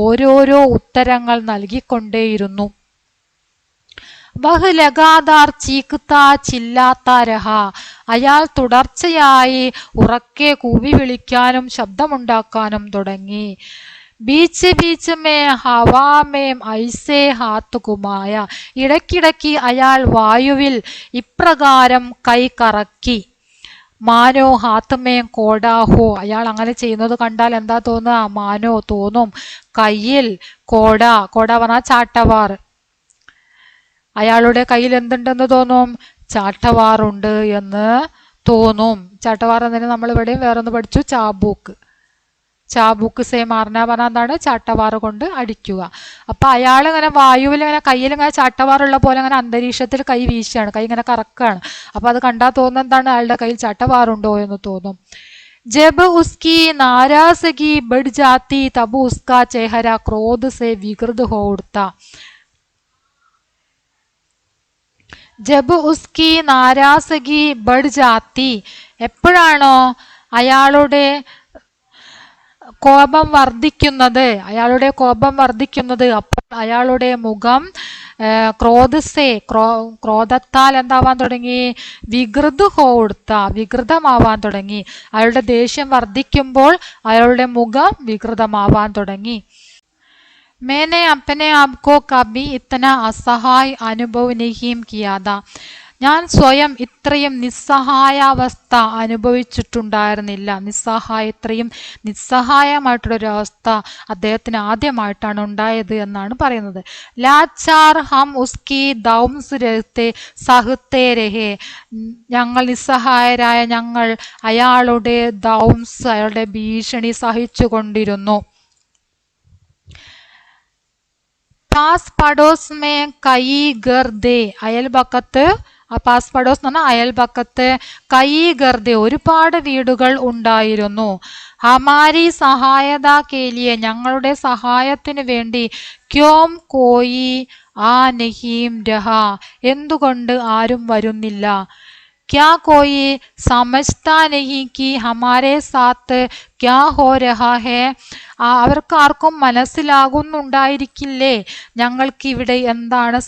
ഓരോരോ ഉത്തരങ്ങൾ നൽകിക്കൊണ്ടേയിരുന്നു. വഹ് ലഗാതാർ ചീക്താ ചില്ലാത്ത രഹ, അയാൾ തുടർച്ചയായി ഉറക്കെ കൂവി വിളിക്കാനും ശബ്ദമുണ്ടാക്കാനും തുടങ്ങി. ബീച്ച് ബീച്ച് മേ ഹവാ മേം ഐസേ ഹാത്ത് കുമായ, ഇടയ്ക്കിടയ്ക്ക് അയാൾ വായുവിൽ ഇപ്രകാരം കൈ കറക്കി. മാനോ ഹാത്ത് മേം കോടാഹോ, അയാൾ അങ്ങനെ ചെയ്യുന്നത് കണ്ടാൽ എന്താ തോന്നുക? മാനോ തോന്നും, കയ്യിൽ കോട, കോട പറഞ്ഞാൽ ചാട്ടവാർ, അയാളുടെ കയ്യിൽ എന്തുണ്ടെന്ന് തോന്നും? ചാട്ടവാറുണ്ട് എന്ന് തോന്നും. ചാട്ടവാർ എന്നതിന് നമ്മൾ ഇവിടെയും വേറൊന്ന് പഠിച്ചു, ചാബൂക്ക്. ചാബൂക്ക് സേ മാർന പറഞ്ഞാൽ എന്താണ്? ചാട്ടവാറ് കൊണ്ട് അടിക്കുക. അപ്പൊ അയാൾ ഇങ്ങനെ വായുവിൽ ഇങ്ങനെ കയ്യിൽ ഇങ്ങനെ ചാട്ടവാറുള്ള പോലെ അങ്ങനെ അന്തരീക്ഷത്തിൽ കൈ വീശുകയാണ്, കൈ ഇങ്ങനെ കറക്കുകയാണ്. അപ്പൊ അത് കണ്ടാൽ തോന്നുന്ന എന്താണ്? അയാളുടെ കയ്യിൽ ചാട്ടവാറുണ്ടോ എന്ന് തോന്നും. ജബ് ഉസ്കി നാരാസഗി ബഡ് ജാത്തി തബ് ഉസ്കാ ചെഹര ക്രോധ് സേ വികൃത് ഹോ ഉഡ്താ. ജബ് ഉസ്കി നാരാസഗി ബഡ് ജാത്തി, എപ്പോഴാണോ അയാളുടെ കോപം വർദ്ധിക്കുന്നത്, അപ്പോൾ അയാളുടെ മുഖം ക്രോധസേ ക്രോധത്താൽ എന്താവാൻ തുടങ്ങി? വികൃത് ഹോടുത്ത, വികൃതമാവാൻ തുടങ്ങി. അയാളുടെ ദേഷ്യം വർദ്ധിക്കുമ്പോൾ അയാളുടെ മുഖം വികൃതമാവാൻ തുടങ്ങി. मैंने अपने आप को कभी इतना असहाय अनुभव नहीं किया था, ഞാൻ സ്വയം ഇത്രയും നിസ്സഹായാവസ്ഥ അനുഭവിച്ചിട്ടുണ്ടായിരുന്നില്ല. ഇത്രയും നിസ്സഹായമായിട്ടുള്ളൊരവസ്ഥ അദ്ദേഹത്തിന് ആദ്യമായിട്ടാണ് ഉണ്ടായത് എന്നാണ് പറയുന്നത്. ലാച്ചാർ ഹം ഉസ്കി ദൗംസ് രഹത്തെ സഹത്തെ രഹേ, ഞങ്ങൾ നിസ്സഹായരായ ഞങ്ങൾ അയാളുടെ ദൗംസ്, അയാളുടെ ഭീഷണി സഹിച്ചുകൊണ്ടിരുന്നു. പാസ് പഡോസ് മേ കൈ ഗർ ദേ, അയൽപക്കത്ത്, പാസ് പഡോസ് എന്ന് പറഞ്ഞാൽ അയൽപക്കത്ത്, കൈ ഗർദെ ഒരുപാട് വീടുകൾ ഉണ്ടായിരുന്നു. ഹമാരി സഹായത കേലിയെ, ഞങ്ങളുടെ സഹായത്തിന് വേണ്ടി, ക്യോം കോയി ആ നഹീം രഹ, എന്തുകൊണ്ട് ആരും വരുന്നില്ല. ക്യാ കോയി സമജ്താ നഹി കി ഹമാരെ സാത്ത് ക്യാ ഹോ രഹാ ഹേ, അവർക്ക് ആർക്കും മനസ്സിലാകുന്നുണ്ടായിരിക്കില്ലേ ഞങ്ങൾക്കിവിടെ എന്താണ്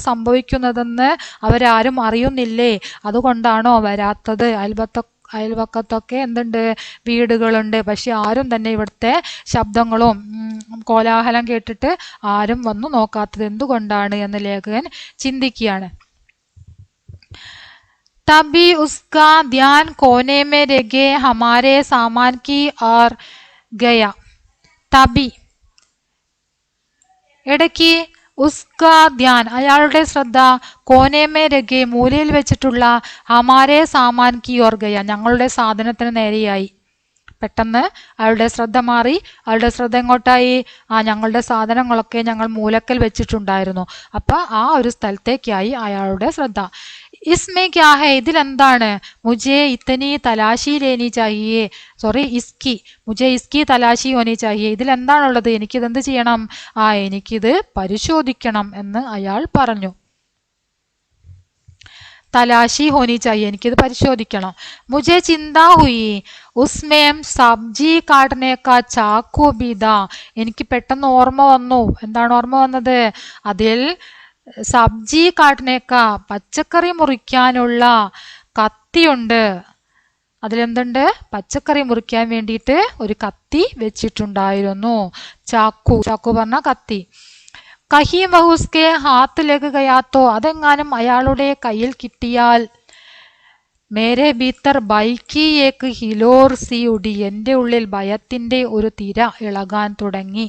സംഭവിക്കുന്നതെന്ന് അവരാരും അറിയുന്നില്ലേ, അതുകൊണ്ടാണോ വരാത്തത്. അയൽപക്കത്തൊക്കെ എന്തുണ്ട്? വീടുകളുണ്ട്, പക്ഷെ ആരും തന്നെ ഇവിടുത്തെ ശബ്ദങ്ങളും കോലാഹലം കേട്ടിട്ട് ആരും വന്നു നോക്കാത്തത് എന്തുകൊണ്ടാണ് എന്ന് ലേഖകൻ ചിന്തിക്കുകയാണ്. तभी उसका ध्यान कोने में रखे हमारे सामान की ओर गया. तभी ഇടയ്ക്ക് ഉസ്കാ ധ്യാൻ, അയാളുടെ ശ്രദ്ധ, കോനേമേ രഗെ മൂലയിൽ വെച്ചിട്ടുള്ള, ഹമാരെ സാമാൻ കി ഓർ ഗയ, ഞങ്ങളുടെ സാധനത്തിന് നേരെയായി. പെട്ടെന്ന് അയാളുടെ ശ്രദ്ധ മാറി. അയാളുടെ ശ്രദ്ധ എങ്ങോട്ടായി? ഞങ്ങളുടെ സാധനങ്ങളൊക്കെ ഞങ്ങൾ മൂലക്കൽ വെച്ചിട്ടുണ്ടായിരുന്നു. അപ്പൊ ആ ഒരു സ്ഥലത്തേക്കായി അയാളുടെ ശ്രദ്ധ. ഇസ്മേ ക്യാ ഹേ, ഇതിലെന്താണ്? മുജേ ഇത്തനി തലാശി ലേനി ചാഹിയേ, മുജേ ഇസ്കി തലാശി ഹോനി ചാഹിയേ, ഇതിലെന്താണുള്ളത്? എനിക്കിതെന്ത് ചെയ്യണം? എനിക്കിത് പരിശോധിക്കണം എന്ന് അയാൾ പറഞ്ഞു. തലാശി ഹോനി ചാഹിയേ, എനിക്കിത് പരിശോധിക്കണം. മുജേ ചിന്താ ഹുയി ഉസ്മേം സബ്ജി കാട്ടനെ കാ ചാക്കു ബിദാ, എനിക്ക് പെട്ടെന്ന് ഓർമ്മ വന്നു. എന്താണ് ഓർമ്മ വന്നത്? അതിൽ സബ്ജി കാട്ടനേക്ക, പച്ചക്കറി മുറിക്കാനുള്ള കത്തിയുണ്ട്. അതിലെന്തുണ്ട്? പച്ചക്കറി മുറിക്കാൻ വേണ്ടിയിട്ട് ഒരു കത്തി വെച്ചിട്ടുണ്ടായിരുന്നു. ചാക്കു പറഞ്ഞ കത്തി. കഹീം വഹുസ്കെ ഹാത്ത് ലഗ് ഗയാത്തോ, അതെങ്ങാനും അയാളുടെ കയ്യിൽ കിട്ടിയാൽ, മേരെ ഭീത്തർ ബൈക്കി ഏക്ക് ഹിലോർ സി ഉടി, എന്റെ ഉള്ളിൽ ഭയത്തിന്റെ ഒരു തിര ഇളകാൻ തുടങ്ങി.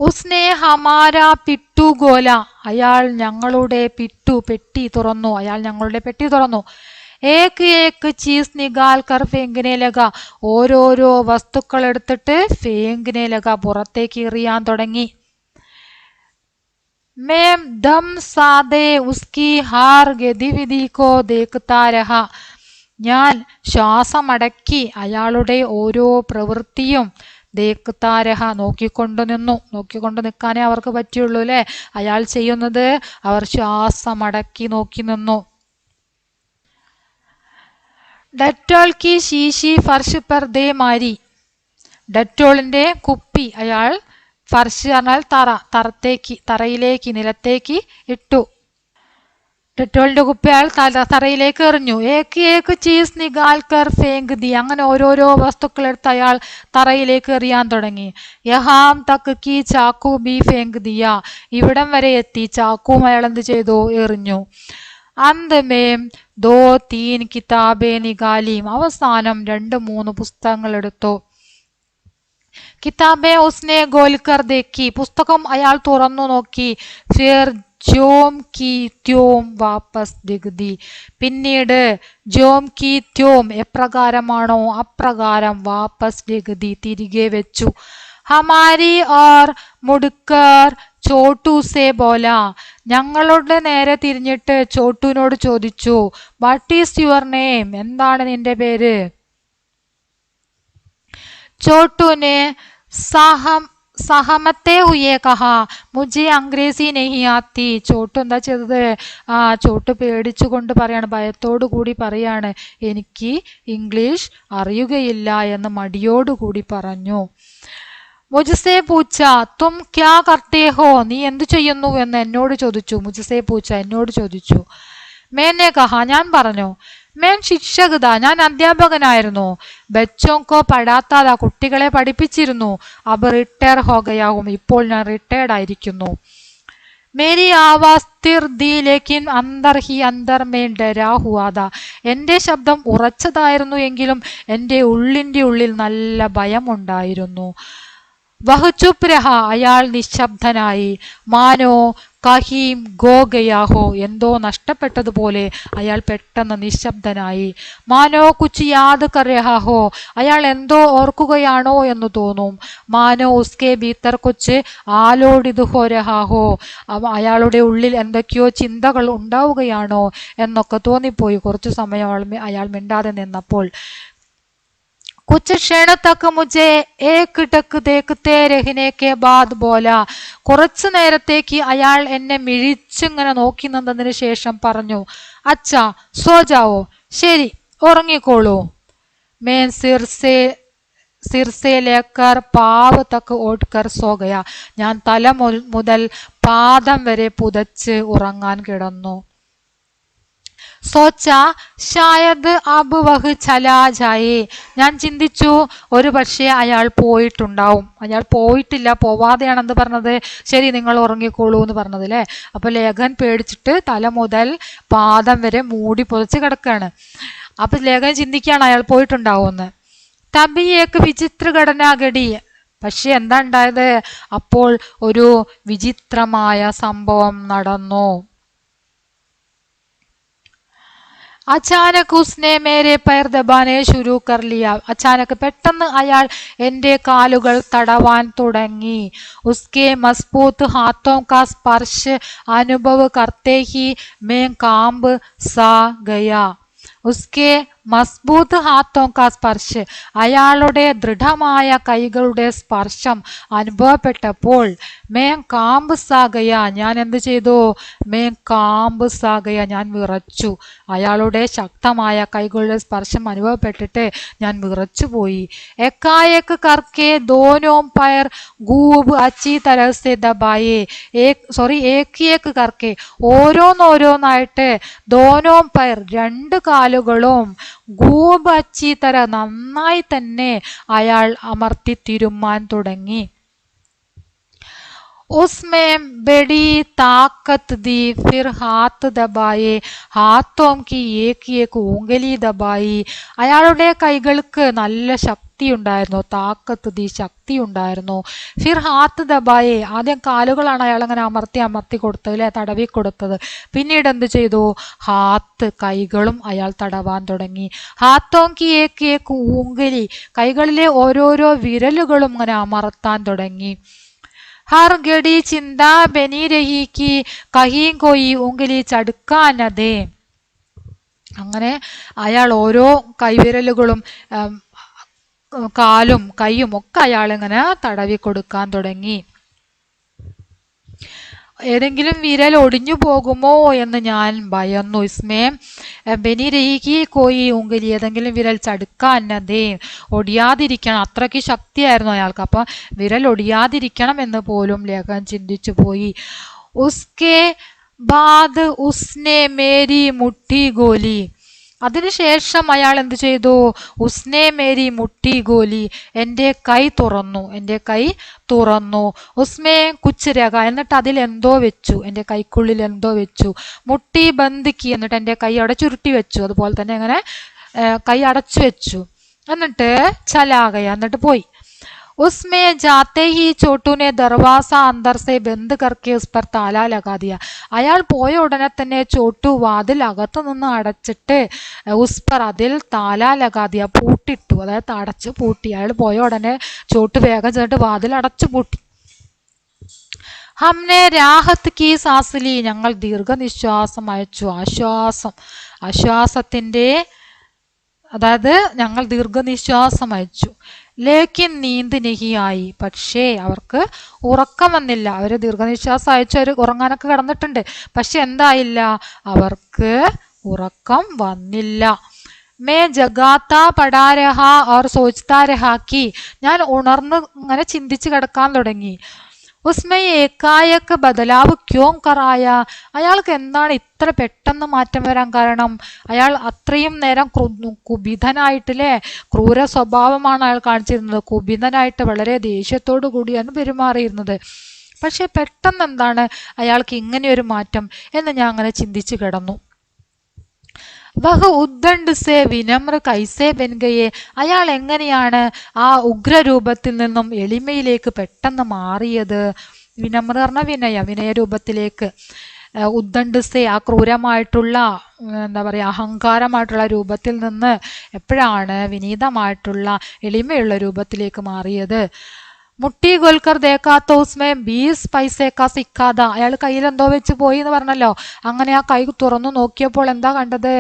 ഉസ്നെ ഹമാര പിട്ടു ഗോല, അയാൾ ഞങ്ങളുടെ പെട്ടി തുറന്നു, ഏക്ക് ഏക്ക് ചീസ് നികാൽ കർ ഫേങ്കിനെ ലഗ, ഓരോരോ വസ്തുക്കൾ എടുത്തിട്ട് ഫേങ്കിനെ ലഗ, പുറത്തേക്ക് എറിയാൻ തുടങ്ങി. മേം ദം സാദേ ഉസ്കി ഹാർ ഗതിവിധി കോ ദേഖ്താ രഹ, ഞാൻ ശ്വാസമടക്കി അയാളുടെ ഓരോ പ്രവൃത്തിയും ദേഖ്താ രഹ, നോക്കിക്കൊണ്ടു നിൽക്കാനേ അവർക്ക് പറ്റുള്ളൂ അല്ലെ. അയാൾ ചെയ്യുന്നത് അവർ ശ്വാസമടക്കി നോക്കി നിന്നു. ഡെറ്റോൾ കി ശീശി ഫർഷ് പർ ദേ മാരി, ഡെറ്റോളിന്റെ കുപ്പി അയാൾ ഫർഷ് പറഞ്ഞാൽ തറയിലേക്ക് നിലത്തേക്ക് ഇട്ടു. ഡെറ്റോളിന്റെ കുപ്പി അയാൾ തറയിലേക്ക് എറിഞ്ഞു. ഏക്ക് ഏക്ക് ചീസ് നികാൽ കർ ഫേങ്ക് ദി, അങ്ങനെ ഓരോരോ വസ്തുക്കൾ എടുത്ത് അയാൾ തറയിലേക്ക് എറിയാൻ തുടങ്ങി. യഹാം തക്ക് കി ചാക്കു ബി ഫേങ്ക് ദിയ, ഇവിടം വരെ എത്തി, ചാക്കുവും അയാൾ എന്ത് ചെയ്തു, എറിഞ്ഞു. അന്ത് മേം ദോ തീൻ കിതാബേ നികാലീം, അവസാനം 2-3 പുസ്തകങ്ങൾ എടുത്തു. കിതാബെ ഉസ്നെ ഗോൽക്കർ ദേക്കി, പുസ്തകം അയാൾ തുറന്നു നോക്കി. ഫിർ ജോം കി ത്യോം വാപ്പസ് ദിഗ്ദി, പിന്നീട് ജോം കി ത്യോം, എപ്രകാരമാണോ അപ്രകാരം, വാപ്പസ് ദിഗ്ദി, തിരികെ വെച്ചു. ഹമാരി ഓർ മുഡ്കർ ചോട്ടു സേ ബോല, ഞങ്ങളുടെ നേരെ തിരിഞ്ഞിട്ട് ചോട്ടുവിനോട് ചോദിച്ചു. വാട്ട് ഈസ് യുവർ നെയിം, എന്താണ് നിന്റെ പേര്? ചോട്ടുനെ സഹമത്തെ ഹുയെ കഹാ മുझे അംഗ്രേസി നെഹി ആത്തി, ചോട്ടു എന്താ ചെയ്തത്, ചോട്ടു പേടിച്ചുകൊണ്ട് പറയാണ്, ഭയത്തോടു കൂടി പറയാണ്, എനിക്ക് ഇംഗ്ലീഷ് അറിയുകയില്ല എന്ന് മടിയോടുകൂടി പറഞ്ഞു. മുജ്സെ പൂച്ച തും ക്യാ കർത്തേ ഹോ, നീ എന്തു ചെയ്യുന്നു എന്ന് എന്നോട് ചോദിച്ചു. മുജ്സെ പൂച്ച, എന്നോട് ചോദിച്ചു. മേനെ കഹ, ഞാൻ പറഞ്ഞു. മേൻ ശിക്ഷകത, ഞാൻ അധ്യാപകനായിരുന്നു. ബച്ചോങ്കോ പഠാത്താത, കുട്ടികളെ പഠിപ്പിച്ചിരുന്നു. അബ് റിട്ടയർ ഹോഗയാവും, ഇപ്പോൾ ഞാൻ റിട്ടയർഡ് ആയിരിക്കുന്നു. മേരി ആവാസ് തിർ ദി ലേക്കിൻ അന്തർ ഹി അന്തർ മേൻ ഡരാ ഹുവാദ, എന്റെ ശബ്ദം ഉറച്ചതായിരുന്നു എങ്കിലും എന്റെ ഉള്ളിന്റെ ഉള്ളിൽ നല്ല ഭയമുണ്ടായിരുന്നു. വഹ് ചുപ് രഹ, അയാൾ നിശബ്ദനായി. മാനോ കഹീം ഗോ ഗയാഹോ, എന്തോ നഷ്ടപ്പെട്ടതുപോലെ അയാൾ പെട്ടെന്ന് നിശബ്ദനായി. മാനോ കുച്ച് യാദ് കർ രഹാ ഹോ, അയാൾ എന്തോ ഓർക്കുകയാണോ എന്ന് തോന്നും. മാനോ ഉസ്കെ ഭീത്തർ കുച്ച് ആലോഡിത് ഹോ രഹാ ഹോ, അയാളുടെ ഉള്ളിൽ എന്തൊക്കെയോ ചിന്തകൾ ഉണ്ടാവുകയാണോ എന്നൊക്കെ തോന്നിപ്പോയി. കുറച്ചു സമയം അയാൾ മിണ്ടാതെ നിന്നപ്പോൾ. കുച്ച് ക്ഷണ തക്ക് മുझे ഏക് ടക്ക് ദേഖ്തേ രഹ്നെ കെ ബാദ് ബോല, കുറച്ചു നേരത്തേക്ക് അയാൾ എന്നെ മിഴിച്ചിങ്ങനെ നോക്കി നിന്നതിന് ശേഷം പറഞ്ഞു. അച്ഛാ സോജാവോ, ശരി ഉറങ്ങിക്കോളൂ. മേൻ സിർസെ ലേക്കർ പാവ് തക്ക് ഓട്ട്കർ സോഗയ, ഞാൻ തല മുതൽ പാദം വരെ പുതച്ച് ഉറങ്ങാൻ കിടന്നു. സോച്ച ഷായദ് അബ് വഹ് ചലാ ജായേ, ഞാൻ ചിന്തിച്ചു ഒരു പക്ഷേ അയാൾ പോയിട്ടുണ്ടാവും. അയാൾ പോയിട്ടില്ല, പോവാതെയാണെന്ന് പറഞ്ഞത്. ശരി നിങ്ങൾ ഉറങ്ങിക്കോളൂ എന്ന് പറഞ്ഞത് അല്ലേ. അപ്പൊ ലേഖൻ പേടിച്ചിട്ട് തല മുതൽ പാദം വരെ മൂടി പുതച്ച് കിടക്കാണ്. അപ്പൊ ലേഖൻ ചിന്തിക്കുകയാണ് അയാൾ പോയിട്ടുണ്ടാവുമെന്ന്. തബിയേക്ക് വിചിത്ര ഘടനാഗടി, പക്ഷെ എന്താ ഉണ്ടായത്, അപ്പോൾ ഒരു വിചിത്രമായ സംഭവം നടന്നു. അച്ചാനക് ഉസ്നെ മേരെ പൈർ ദബാനെ ശുരു കർ ലിയ, അച്ചാനക് പെട്ടെന്ന് അയാൾ എൻ്റെ കാലുകൾ തടവാൻ തുടങ്ങി. ഉസ്കെ മസ്ബൂത്ത് ഹാത്തോं का स्पर्श अनुभव करते ही मैं कांब सा गया. ഉസ്കെ മസ്ബൂത്ത് ഹാത്തോं का സ്പർശ, അയാളുടെ ദൃഢമായ കൈകളുടെ സ്പർശം അനുഭവപ്പെട്ടപ്പോൾ മേം കാമ്പ് സാഗയ, ഞാൻ എന്ത് ചെയ്തു, മേം കാമ്പ് സാഗയ, ഞാൻ വിറച്ചു. അയാളുടെ ശക്തമായ കൈകളുടെ സ്പർശം അനുഭവപ്പെട്ടിട്ട് ഞാൻ വിറച്ചുപോയി. എക്കായക്ക് കർക്കെ ദോനോം പയർ ഗൂബ് അച്ചി തരസെ ദബായേ, ഏക്ക് കർക്കെ, ഓരോന്നോരോന്നായിട്ട്, ദോനോം പയർ, 2 കാലുകളും, ഗൂബ് അച്ചി തര, നന്നായി തന്നെ അയാൾ അമർത്തി തിരുമ്മാൻ തുടങ്ങി. उसमें बड़ी ताकत दी, फिर हाथ दबाए, हाथों की एक ഊങ്കലി ദബായി. അയാളുടെ കൈകൾക്ക് നല്ല ശക്തി ഉണ്ടായിരുന്നു, താക്കത്ത് ദി ശക്തി ഉണ്ടായിരുന്നു. ഫിർ ഹാത്ത് ദബായെ, ആദ്യം കാലുകളാണ് അയാൾ അങ്ങനെ അമർത്തി അമർത്തി കൊടുത്തത് അല്ലെ, തടവി കൊടുത്തത്. പിന്നീട് എന്ത് ചെയ്തു? ഹാത്ത് കൈകളും അയാൾ തടവാൻ തുടങ്ങി. ഹാത്തോങ്കി ഏക്ക് ഊങ്കലി, കൈകളിലെ ഓരോരോ വിരലുകളും അങ്ങനെ അമർത്താൻ തുടങ്ങി. हर घड़ी चिंता बनी रही कि कहीं कोई उंगली चढ़का न दे. അങ്ങനെ അയാൾ ഓരോ കൈവിരലുകളും കാലും കൈയും ഒക്കെ അയാൾ ഇങ്ങനെ തടവി കൊടുക്കാൻ തുടങ്ങി. ഏതെങ്കിലും വിരൽ ഒടിഞ്ഞു പോകുമോ എന്ന് ഞാൻ ഭയന്നു. ഇസ്മേ ബനി രഹിക്ക് കോയി ഉങ്കലി, ഏതെങ്കിലും വിരൽ ചടുക്കാന്നതേ, ഒടിയാതിരിക്കണം, അത്രയ്ക്ക് ശക്തിയായിരുന്നു അയാൾക്ക്. അപ്പൊ വിരൽ ഒടിയാതിരിക്കണം എന്ന് പോലും ലേഖകൻ ചിന്തിച്ചു പോയി. ഉസ്കെ ബാദ് ഉസ്നെ മേരി മുട്ടി ഗോലി, അതിനുശേഷം അയാൾ എന്ത് ചെയ്തു? ഉസ്നെ മേരി മുട്ടി ഗോലി, എൻ്റെ കൈ തുറന്നു, എൻ്റെ കൈ തുറന്നു. ഉസ്മേ കുച്ച് രക, എന്നിട്ട് അതിൽ എന്തോ വെച്ചു, എൻ്റെ കൈക്കുള്ളിൽ എന്തോ വെച്ചു. മുട്ടി ബന്ദിക്കി, എന്നിട്ട് എൻ്റെ കൈ അവിടെ ചുരുട്ടി വെച്ചു, അതുപോലെ തന്നെ അങ്ങനെ കൈ അടച്ചു വെച്ചു. എന്നിട്ട് ചലാകയ, എന്നിട്ട് പോയി. उसमें जाते ही छोटू ने दरवाजा अंदर से बंद करके उस पर ताला लगा दिया. അയാൾ പോയ ഉടനെ തന്നെ ചോട്ടു വാതിൽ അകത്തു നിന്ന് അടച്ചിട്ട് ഉസ് പർ, അതിൽ താലാ ലഗാദിയ, പൂട്ടിട്ടു, അതായത് അടച്ചു പൂട്ടി. അയാൾ പോയ ഉടനെ ചോട്ടു വേഗം ചെന്നിട്ട് വാതിൽ അടച്ചു പൂട്ടി. ഹംനെ രാഹത്ത് കി സാസ്ലി, ഞങ്ങൾ ദീർഘനിശ്വാസം അയച്ചു. ആശ്വാസം, ആശ്വാസത്തിന്റെ, അതായത് ഞങ്ങൾ ദീർഘനിശ്വാസം അയച്ചു. ലേക്കിൻ നീന്ത് നഹിയായി, പക്ഷേ അവർക്ക് ഉറക്കം വന്നില്ല. അവർ ദീർഘനിശ്വാസം അയച്ചു, അവർ ഉറങ്ങാനൊക്കെ കിടന്നിട്ടുണ്ട്, പക്ഷെ എന്തായില്ല? അവർക്ക് ഉറക്കം വന്നില്ല. മേ ജഗാത്ത പടാ രഹാ ഓർ സോച്ച്താ രഹാ കി, ഞാൻ ഉണർന്ന് ഇങ്ങനെ ചിന്തിച്ച് കിടക്കാൻ തുടങ്ങി. ഉസ്മേ ഏക്കായക്ക് ബദലാവ് ക്യോം കറായ, അയാൾക്ക് എന്താണ് ഇത്ര പെട്ടെന്ന് മാറ്റം വരാൻ കാരണം? അയാൾ അത്രയും നേരം കുപിതനായിട്ടില്ലേ, ക്രൂര സ്വഭാവമാണ് അയാൾ കാണിച്ചിരുന്നത്. കുപിതനായിട്ട് വളരെ ദേഷ്യത്തോടു കൂടിയാണ് പെരുമാറിയിരുന്നത്. പക്ഷെ പെട്ടെന്ന് എന്താണ് അയാൾക്ക് ഇങ്ങനെയൊരു മാറ്റം എന്ന് ഞാൻ അങ്ങനെ ചിന്തിച്ചു കിടന്നു. വഹ ഉദ്ദണ്ഡ് സേ വിനമ്ര കൈസേ ബൻഗയെ, അയാൾ എങ്ങനെയാണ് ആ ഉഗ്രരൂപത്തിൽ നിന്നും എളിമയിലേക്ക് പെട്ടെന്ന് മാറിയത്? വിനമ്ര പറഞ്ഞ വിനയ രൂപത്തിലേക്ക്. ഉദ്ദണ്ഡ് സേ, ആ ക്രൂരമായിട്ടുള്ള എന്താ പറയുക, അഹങ്കാരമായിട്ടുള്ള രൂപത്തിൽ നിന്ന് എപ്പോഴാണ് വിനീതമായിട്ടുള്ള എളിമയുള്ള രൂപത്തിലേക്ക് മാറിയത്? മുട്ടി ഗോൽക്കർ ദേക്കാത്ത ഉസ്മേ 20 പൈസേക്കാ സിക്കാത, അയാൾ കയ്യിൽ എന്തോ വെച്ച് പോയി എന്ന് പറഞ്ഞല്ലോ. അങ്ങനെ ആ കൈ തുറന്നു നോക്കിയപ്പോൾ എന്താ കണ്ടത്?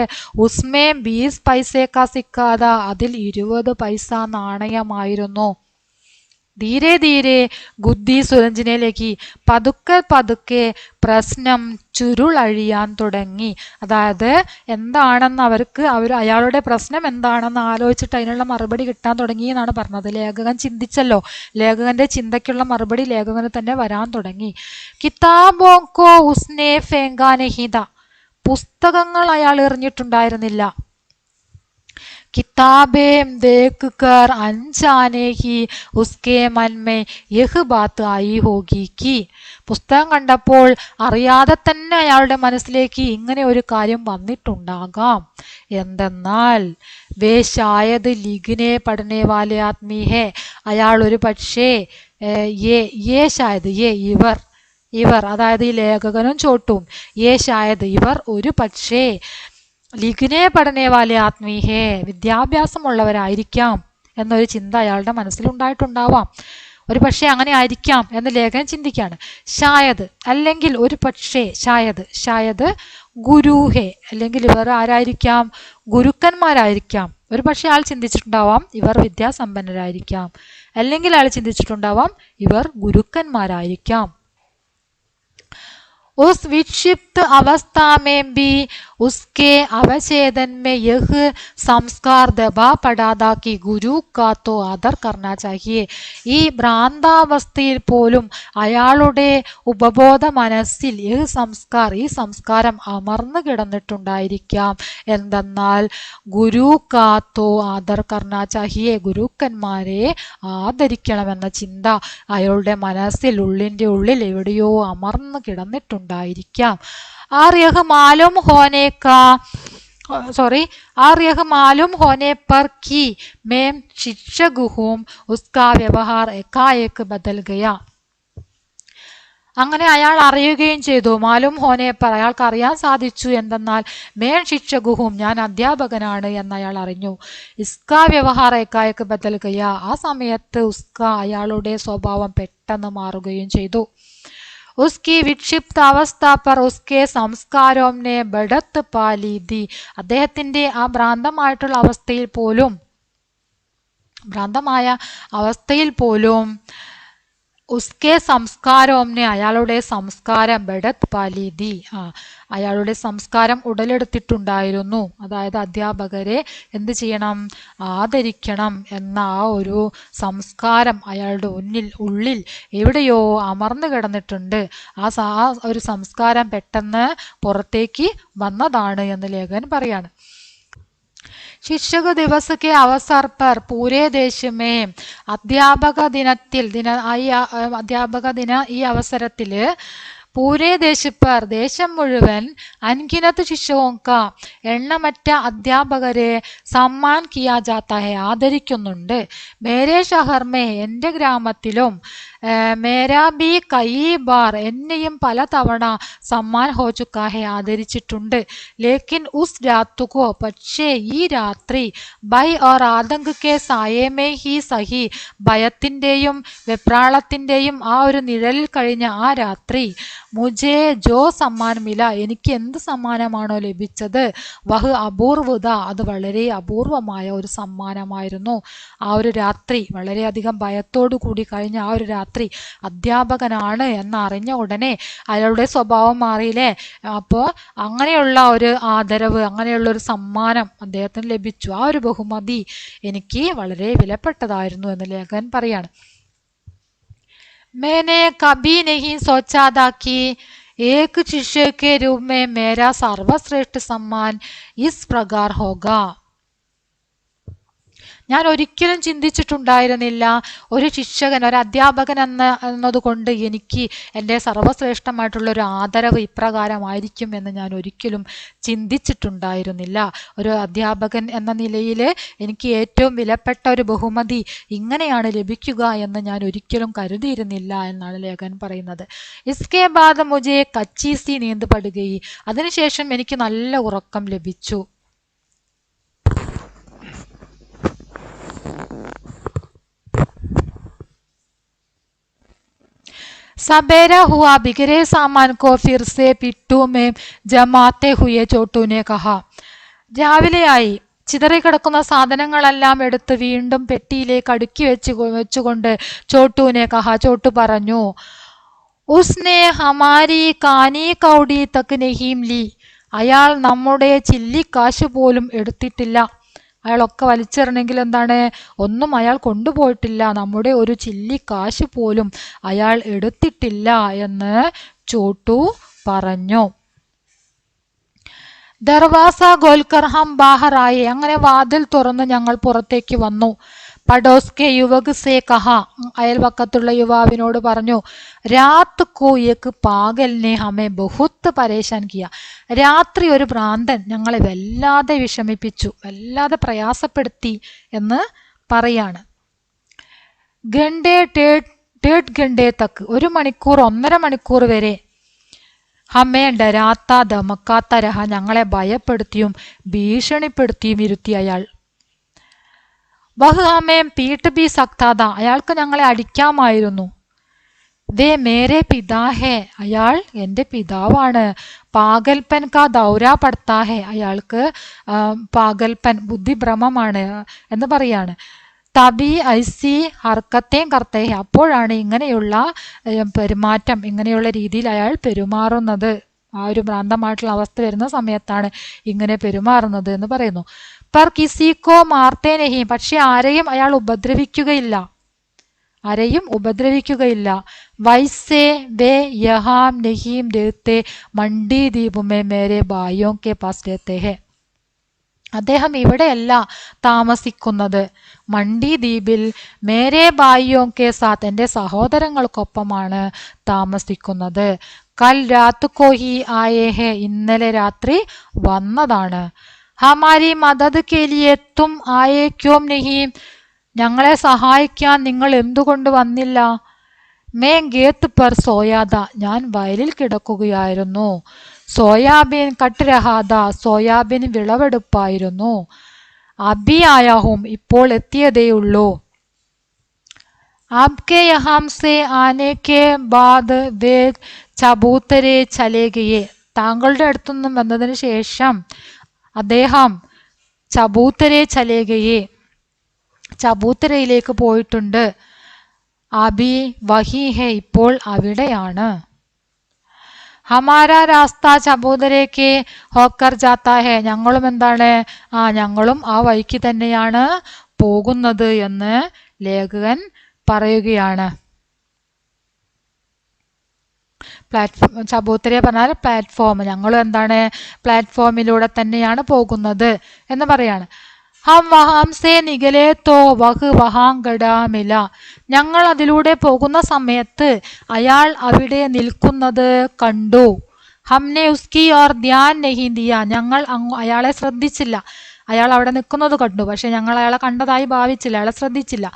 ഉസ്മേ 20 പൈസേക്കാ സിക്കാത, അതിൽ 20 പൈസ നാണയമായിരുന്നു. ധീരെ ധീരെ ബുദ്ധി സുരഞ്ജനയിലേക്ക്, പതുക്കെ പതുക്കെ പ്രശ്നം ചുരുളഴിയാൻ തുടങ്ങി. അതായത് എന്താണെന്ന് അയാളുടെ പ്രശ്നം എന്താണെന്ന് ആലോചിച്ചിട്ട് അതിനുള്ള മറുപടി കിട്ടാൻ തുടങ്ങി എന്നാണ് പറഞ്ഞത്. ലേഖകൻ ചിന്തിച്ചല്ലോ, ലേഖകന്റെ ചിന്തയ്ക്കുള്ള മറുപടി ലേഖകന് തന്നെ വരാൻ തുടങ്ങി. കിതാബോക്കോ ഉസ്നെ ഫേങ്കാ നഹീത, പുസ്തകങ്ങൾ അയാൾ എറിഞ്ഞിട്ടുണ്ടായിരുന്നില്ല. किताबें देखकर अनजाने ही उसके मन में यह बात आई होगी कि, പുസ്തകം കണ്ടപ്പോൾ അറിയാതെ തന്നെ അയാളുടെ മനസ്സിലേക്ക് ഇങ്ങനെ ഒരു കാര്യം വന്നിട്ടുണ്ടാകാം. എന്തെന്നാൽ വേ ഷായത് ലിഖിനെ പഠനേ വാലെ ആദ്മി ഹേ, അയാൾ ഒരു പക്ഷേ ഇവർ അതായത് ഈ ലേഖകനും ചോട്ടും, ഷായത് ഇവർ ഒരു പക്ഷേ ലിഖിനെ പഠനേ വാലെ ആത്മീ ഹേ, വിദ്യാഭ്യാസമുള്ളവരായിരിക്കാം എന്നൊരു ചിന്ത അയാളുടെ മനസ്സിലുണ്ടായിട്ടുണ്ടാവാം. ഒരു പക്ഷേ അങ്ങനെ ആയിരിക്കാം എന്ന് ലേഖകൻ ചിന്തിക്കുകയാണ്. ഷായത്, അല്ലെങ്കിൽ ഒരു പക്ഷേ, ഷായത് ഗുരുഹേ, അല്ലെങ്കിൽ ഇവർ ആരായിരിക്കാം? ഗുരുക്കന്മാരായിരിക്കാം. ഒരു പക്ഷേ ആൾ ചിന്തിച്ചിട്ടുണ്ടാവാം ഇവർ വിദ്യാസമ്പന്നരായിരിക്കാം, അല്ലെങ്കിൽ ആൾ ചിന്തിച്ചിട്ടുണ്ടാവാം ഇവർ ഗുരുക്കന്മാരായിരിക്കാം. उस विक्षिप्त अवस्था में भी उसके अवचेदन में यह संस्कार दबा पड़ा था कि ഗുരു का तो आदर करना चाहिए. ഈ ഭ്രാന്താവസ്ഥയിൽ പോലും അയാളുടെ ഉപബോധ മനസ്സിൽ ഈ സംസ്കാരം അമർന്നു കിടന്നിട്ടുണ്ടായിരിക്കാം. എന്തെന്നാൽ ഗുരു കാ തോ ആദർ കർണാ ചാഹിയെ, ഗുരുക്കന്മാരെ ആദരിക്കണമെന്ന ചിന്ത അയാളുടെ മനസ്സിൽ ഉള്ളിൻ്റെ ഉള്ളിൽ എവിടെയോ അമർന്നു കിടന്നിട്ടുണ്ടായിരിക്കാം. और यह मालूम होने पर कि मैं शिक्षक हूँ, उसका व्यवहार एकाएक बदल गया. അങ്ങനെ അയാൾ അറിയുകയും ചെയ്തു. മാലൂം ഹോനേപ്പർ, അയാൾക്ക് അറിയാൻ സാധിച്ചു എന്തെന്നാൽ മേൻ ശിക്ഷകുഹും, ഞാൻ അധ്യാപകനാണ് എന്ന് അയാൾ അറിഞ്ഞു. ഇസ്കാ വ്യവഹാർ ഏക്കായക്ക് ബദൽ ഗയ, ആ സമയത്ത് ഉസ്ക അയാളുടെ സ്വഭാവം പെട്ടെന്ന് മാറുകയും ചെയ്തു. उसकी विक्षिप्त अवस्था पर उसके സംസ്കാരം ने बढ़त पा ली थी. അദ്ദേഹത്തിന്റെ ആ ഭ്രാന്തമായ അവസ്ഥയിൽ പോലും ഉസ്കെ സംസ്കാരോംനെ, അയാളുടെ സംസ്കാരം ബഡത് പാലിദി, അയാളുടെ സംസ്കാരം ഉടലെടുത്തിട്ടുണ്ടായിരുന്നു. അതായത് അധ്യാപകരെ എന്ത് ചെയ്യണം, ആദരിക്കണം എന്ന ആ ഒരു സംസ്കാരം അയാളുടെ ഉള്ളിൽ എവിടെയോ അമർന്നു കിടന്നിട്ടുണ്ട്. ആ ഒരു സംസ്കാരം പെട്ടെന്ന് പുറത്തേക്ക് വന്നതാണ് എന്ന് ലേഖകൻ പറയാണ്. शिक्षक दिवस के अवसर पर पूरे देश में അധ്യാപക ദിന ഈ അവസരത്തിൽ പൂരേ ദേശ് പർ, ദേശം മുഴുവൻ അൻകിനത്ത് ശിക്ഷകോക്ക, എണ്ണമറ്റ അധ്യാപകരെ സമ്മാൻ കിയാ ജാത്ത ഹെ, ആദരിക്കുന്നുണ്ട്. മേരെ ഷഹർ മേ, എൻ്റെ ഗ്രാമത്തിലും മേരാ ബി കൈ ബാർ, എന്നെയും പലതവണ സമ്മാൻ ഹോ ചുക്കാ ഹെ, ആദരിച്ചിട്ടുണ്ട്. ലേക്കിൻ ഉസ് രാത്തുകോ, പക്ഷേ ഈ രാത്രി ബൈ ഓർ ആതങ്ക് കെ സായമേ ഹി സഹി, ഭയത്തിൻ്റെയും വെപ്രാളത്തിൻ്റെയും ആ ഒരു നിഴലിൽ കഴിഞ്ഞ ആ രാത്രി മുജേ ജോ സമ്മാൻ മില, എനിക്ക് എന്ത് സമ്മാനമാണോ ലഭിച്ചത്, വഹ് അപൂർവത, അത് വളരെ അപൂർവമായ ഒരു സമ്മാനമായിരുന്നു. ആ ഒരു രാത്രി, വളരെയധികം ഭയത്തോടു കൂടി കഴിഞ്ഞ ആ ഒരു രാത്രി, അധ്യാപകനാണ് എന്നറിഞ്ഞ ഉടനെ അയാളുടെ സ്വഭാവം മാറിയില്ലേ. അപ്പോൾ അങ്ങനെയുള്ള ഒരു ആദരവ്, അങ്ങനെയുള്ള ഒരു സമ്മാനം അദ്ദേഹത്തിന് ലഭിച്ചു. ആ ഒരു ബഹുമതി എനിക്ക് വളരെ വിലപ്പെട്ടതായിരുന്നു എന്ന് ലേഖകൻ പറയാണ്. मैंने कभी नहीं सोचा था कि एक शिष्य के रूप में मेरा सर्वश्रेष्ठ सम्मान इस प्रकार होगा. ഞാൻ ഒരിക്കലും ചിന്തിച്ചിട്ടുണ്ടായിരുന്നില്ല ഒരു ശിക്ഷകൻ, ഒരു അധ്യാപകൻ എന്നതുകൊണ്ട് എനിക്ക് എൻ്റെ സർവ്വശ്രേഷ്ഠമായിട്ടുള്ളൊരു ആദരവ് ഇപ്രകാരമായിരിക്കും എന്ന് ഞാൻ ഒരിക്കലും ചിന്തിച്ചിട്ടുണ്ടായിരുന്നില്ല. ഒരു അധ്യാപകൻ എന്ന നിലയിൽ എനിക്ക് ഏറ്റവും വിലപ്പെട്ട ഒരു ബഹുമതി ഇങ്ങനെയാണ് ലഭിക്കുക എന്ന് ഞാൻ ഒരിക്കലും കരുതിയിരുന്നില്ല എന്നാണ് ലേഖകൻ പറയുന്നത്. ഇസ്കേ ബാദ് മുജേ കച്ചീസി നീന്ത് പടുകയി, അതിനുശേഷം എനിക്ക് നല്ല ഉറക്കം ലഭിച്ചു. सवेरा हुआ, बिगड़े सामान को फिर से पिट्टू में जमाते हुए ചോട്ടു ने कहा. രാവിലെയായി, ചിതറിക്കിടക്കുന്ന സാധനങ്ങളെല്ലാം എടുത്ത് വീണ്ടും പെട്ടിയിലേക്ക് അടുക്കി വെച്ചുകൊണ്ട് ചോട്ടുവിനെ കഹ, ചോട്ടു പറഞ്ഞു. ഉസ്നെ ഹമാരി കാനി കൗഡി തക് നഹീം ലി, അയാൾ നമ്മുടെ ചില്ലിക്കാശ് പോലും എടുത്തിട്ടില്ല. അയാളൊക്കെ വലിച്ചെറിഞ്ഞെങ്കിൽ എന്താണ്, ഒന്നും അയാൾ കൊണ്ടുപോയിട്ടില്ല, നമ്മുടെ ഒരു ചില്ലിക്കാശ് പോലും അയാൾ എടുത്തിട്ടില്ല എന്ന് ചോട്ടു പറഞ്ഞു. ദർവാസ ഗോൽക്കർ ഹം ബാഹറായി, അങ്ങനെ വാതിൽ തുറന്ന് ഞങ്ങൾ പുറത്തേക്ക് വന്നു. പഡോസ്കെ യുവക് സേ കഹ, അയൽവക്കത്തുള്ള യുവാവിനോട് പറഞ്ഞു. രാത് കോ യക് പാഗലിനെ ഹമേ ബഹുത്ത് പരേശാൻ കിയ, രാത്രി ഒരു ഭ്രാന്തൻ ഞങ്ങളെ വല്ലാതെ വിഷമിപ്പിച്ചു, വല്ലാതെ പ്രയാസപ്പെടുത്തി എന്ന് പറയാണ്. ഗണ്ടേ ഡേഡ് ഗണ്ടേ തക്ക്, 1 മണിക്കൂർ 1.5 മണിക്കൂർ വരെ. ഹമേ ഡരാത്ത ധമക്കാത്ത രഹ, ഞങ്ങളെ ഭയപ്പെടുത്തിയും ഭീഷണിപ്പെടുത്തിയും ഇരുത്തി അയാൾ. വഹ് ഹമേ പീട്ട് ബി സക്താദ, അയാൾക്ക് ഞങ്ങളെ അടിക്കാമായിരുന്നു. ദേ മേരെ പിതാ ഹേ, അയാൾ എൻ്റെ പിതാവാണ്. പാഗൽപ്പൻ കാ ദൗരാ പടുത്താ ഹേ, അയാൾക്ക് പാഗൽപ്പൻ ബുദ്ധിഭ്രമമാണ് എന്ന് പറയാണ്. തബി ഐസി ഹർക്കത്തേം കർത്തേ ഹേ, അപ്പോഴാണ് ഇങ്ങനെയുള്ള പെരുമാറ്റം, ഇങ്ങനെയുള്ള രീതിയിൽ അയാൾ പെരുമാറുന്നത്. ആ ഒരു ഭ്രാന്തമായിട്ടുള്ള അവസ്ഥ വരുന്ന സമയത്താണ് ഇങ്ങനെ പെരുമാറുന്നത് എന്ന് പറയുന്നു. പർ കിസിക്കോ മാർത്തേ നഹി, പക്ഷെ ആരെയും അയാൾ ഉപദ്രവിക്കുകയില്ല, വൈസേ വേ യഹാം നഹീം രഹത്തെ മണ്ഡി ദ്വീപുമേ മേരെ ഭായിയോ കെ പാസ് രഹത്തെ ഹെ. അദ്ദേഹം ഇവിടെയല്ല താമസിക്കുന്നത്, മണ്ഡി ദ്വീപിൽ മേരെ ഭായിയോ കെ സാത്ത്, എൻ്റെ സഹോദരങ്ങൾക്കൊപ്പമാണ് താമസിക്കുന്നത്. കൽ രാത് കോ ഹി ആയേ ഹെ, ഇന്നലെ രാത്രി വന്നതാണ്. ഹമാരി മദദ് കെ ലിയേ തും ആയേ ക്യോം നഹി, ഞങ്ങളെ സഹായിക്കാൻ നിങ്ങൾ എന്തുകൊണ്ട് വന്നില്ല? മേ ഗേത്ത് പർ സോയാദ, ഞാൻ വയലിൽ കിടക്കുകയായിരുന്നു. സോയാബീൻ കട്ട് രഹാദ, സോയാബീൻ വിളവെടുപ്പായിരുന്നു. അബി ആയാഹും, ഇപ്പോൾ എത്തിയതേയുള്ളൂ. ആപ്കെ യഹാം സേ ആനെ കെ ബാദ് വേ ചബൂത്തരെ ചലേ ഗയേ, താങ്കളുടെ അടുത്തുനിന്നും വന്നതിന് ശേഷം അദ്ദേഹം ചബൂത്തരെ ചലേ ഗയേ, ചബൂത്തരയിലേക്ക് പോയിട്ടുണ്ട്. അബി വഹി ഹെ, ഇപ്പോൾ അവിടെയാണ്. ഹമാര രാസ്ത ചബൂതരേക്ക് ഹോക്കർ ജാത്ത ഹെ, ഞങ്ങളും എന്താണ്, ഞങ്ങളും ആ വഴിക്ക് തന്നെയാണ് പോകുന്നത് എന്ന് ലേഖകൻ പറയുകയാണ്. ചബൂത്തര പറഞ്ഞാൽ പ്ലാറ്റ്ഫോം, ഞങ്ങളും എന്താണ് പ്ലാറ്റ്ഫോമിലൂടെ തന്നെയാണ് പോകുന്നത് എന്ന് പറയാണ്. ഹം വഹാം സേ നിഗലേ തോ വഹ് വഹാം ഗഡാമില, ഞങ്ങൾ അതിലൂടെ പോകുന്ന സമയത്ത് അയാൾ അവിടെ നിൽക്കുന്നത് കണ്ടു. ഹംനെ ഉസ്കി ഓർ ധ്യാൻ നഹി ദിയ, ഞങ്ങൾ അയാളെ ശ്രദ്ധിച്ചില്ല. അയാൾ അവിടെ നിൽക്കുന്നത് കണ്ടു, പക്ഷെ ഞങ്ങൾ അയാളെ കണ്ടതായി ഭാവിച്ചില്ല, അയാളെ ശ്രദ്ധിച്ചില്ല.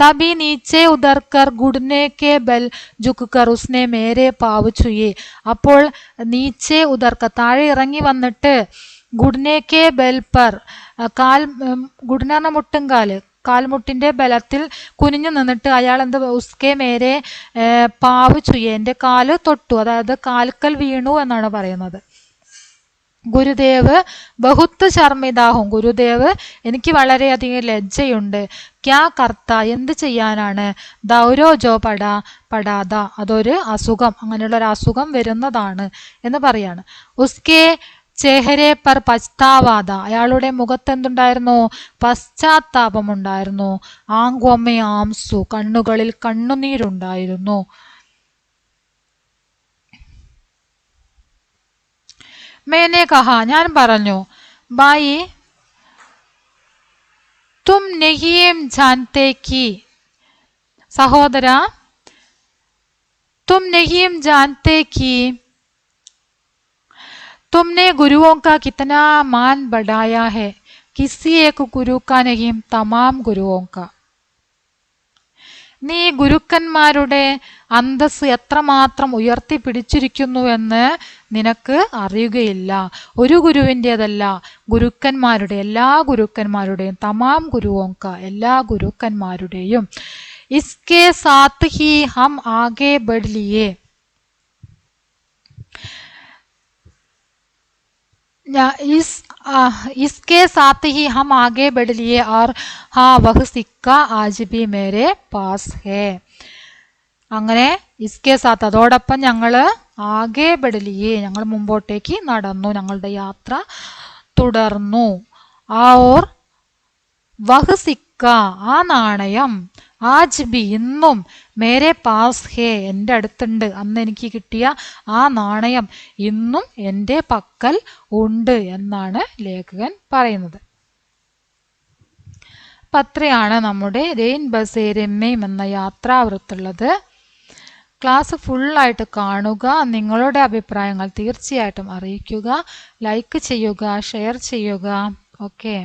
തബി നീച്ചെ ഉദർക്കർ ഗുഡ്നെ കെ ബൽ ജുക്കർ ഉസ്നെ മേരെ പാവ് ചുയേ, അപ്പോൾ നീച്ചെ ഉദർക്കർ, താഴെ ഇറങ്ങി വന്നിട്ട് ഗുഡ്നെ കെ ബൽ പർ, ഗുഡ്ന എന്ന മുട്ടുംകാല്, കാൽമുട്ടിന്റെ ബലത്തിൽ കുനിഞ്ഞു നിന്നിട്ട് അയാൾ എന്ത്, ഉസ്കെ മേരെ പാവ് ചുയേ, എൻ്റെ കാല് തൊട്ടു, അതായത് കാൽക്കൽ വീണു എന്നാണ് പറയുന്നത്. ഗുരുദേവ് ബഹുത്ത് ശർമ്മിതാഹും, ഗുരുദേവ് എനിക്ക് വളരെയധികം ലജ്ജയുണ്ട്. ക്യാ കർത്ത, എന്ത് ചെയ്യാനാണ്. ദൗരോജോ പടാത, അതൊരു അസുഖം, അങ്ങനെയുള്ളൊരു അസുഖം വരുന്നതാണ് എന്ന് പറയാണ്. ഉസ്കെ ചെഹരെ പർ പശ്ചാവാദ, അയാളുടെ മുഖത്ത് എന്തുണ്ടായിരുന്നു, പശ്ചാത്താപമുണ്ടായിരുന്നു. ആങ്കൊമ്മ ആംസു, കണ്ണുകളിൽ കണ്ണുനീരുണ്ടായിരുന്നു. മേനെ കഹ, ഞാൻ പറഞ്ഞു. ബായി തും നഹിയേം ജാൻതേ കി, സഹോദര, തും നഹിയേം ജാൻതേ കി तुमने गुरुओं का कितना मान बढ़ाया है, किसी एक गुरु का नहीं तमाम गुरुओं का. നീ ഗുരുക്കന്മാരുടെ അന്തസ് എത്രമാത്രം ഉയർത്തി പിടിച്ചിരിക്കുന്നുവെന്ന് നിനക്ക് അറിയുകയില്ല. ഒരു ഗുരുവിൻ്റെതല്ല, ഗുരുക്കന്മാരുടെ, എല്ലാ ഗുരുക്കന്മാരുടെയും, തമാം ഗുരുവോങ്ക, എല്ലാ ഗുരുക്കന്മാരുടെയും. ഇസ്കെ സാത്ത് ഹി ഹം ആകെ ബഡ് ലിയേ, इसके साथ ही हम आगे बढ़ लिए और हाँ वह सिक्का आज भी मेरे पास है. അങ്ങനെ ഇസ്കെ സാത്ത്, അതോടൊപ്പം ഞങ്ങൾ ആകെ ബഡലിയെ, ഞങ്ങൾ മുമ്പോട്ടേക്ക് നടന്നു, ഞങ്ങളുടെ യാത്ര തുടർന്നു. ഓർ വഹ് സിക്ക, ആ നാണയം, ആജ് ബി, ഇന്നും, മേരെ പാസ് ഹേ, എൻ്റെ അടുത്തുണ്ട്, അന്ന് എനിക്ക് കിട്ടിയ ആ നാണയം ഇന്നും എൻ്റെ പക്കൽ ഉണ്ട് എന്നാണ് ലേഖകൻ പറയുന്നത്. അപ്പം അത്രയാണ് നമ്മുടെ രൈൻ ബസേരമ്മയും എന്ന യാത്രാവൃത്തുള്ളത്. ക്ലാസ് ഫുള്ളായിട്ട് കാണുക, നിങ്ങളുടെ അഭിപ്രായങ്ങൾ തീർച്ചയായിട്ടും അറിയിക്കുക, ലൈക്ക് ചെയ്യുക, ഷെയർ ചെയ്യുക. ഓക്കെ.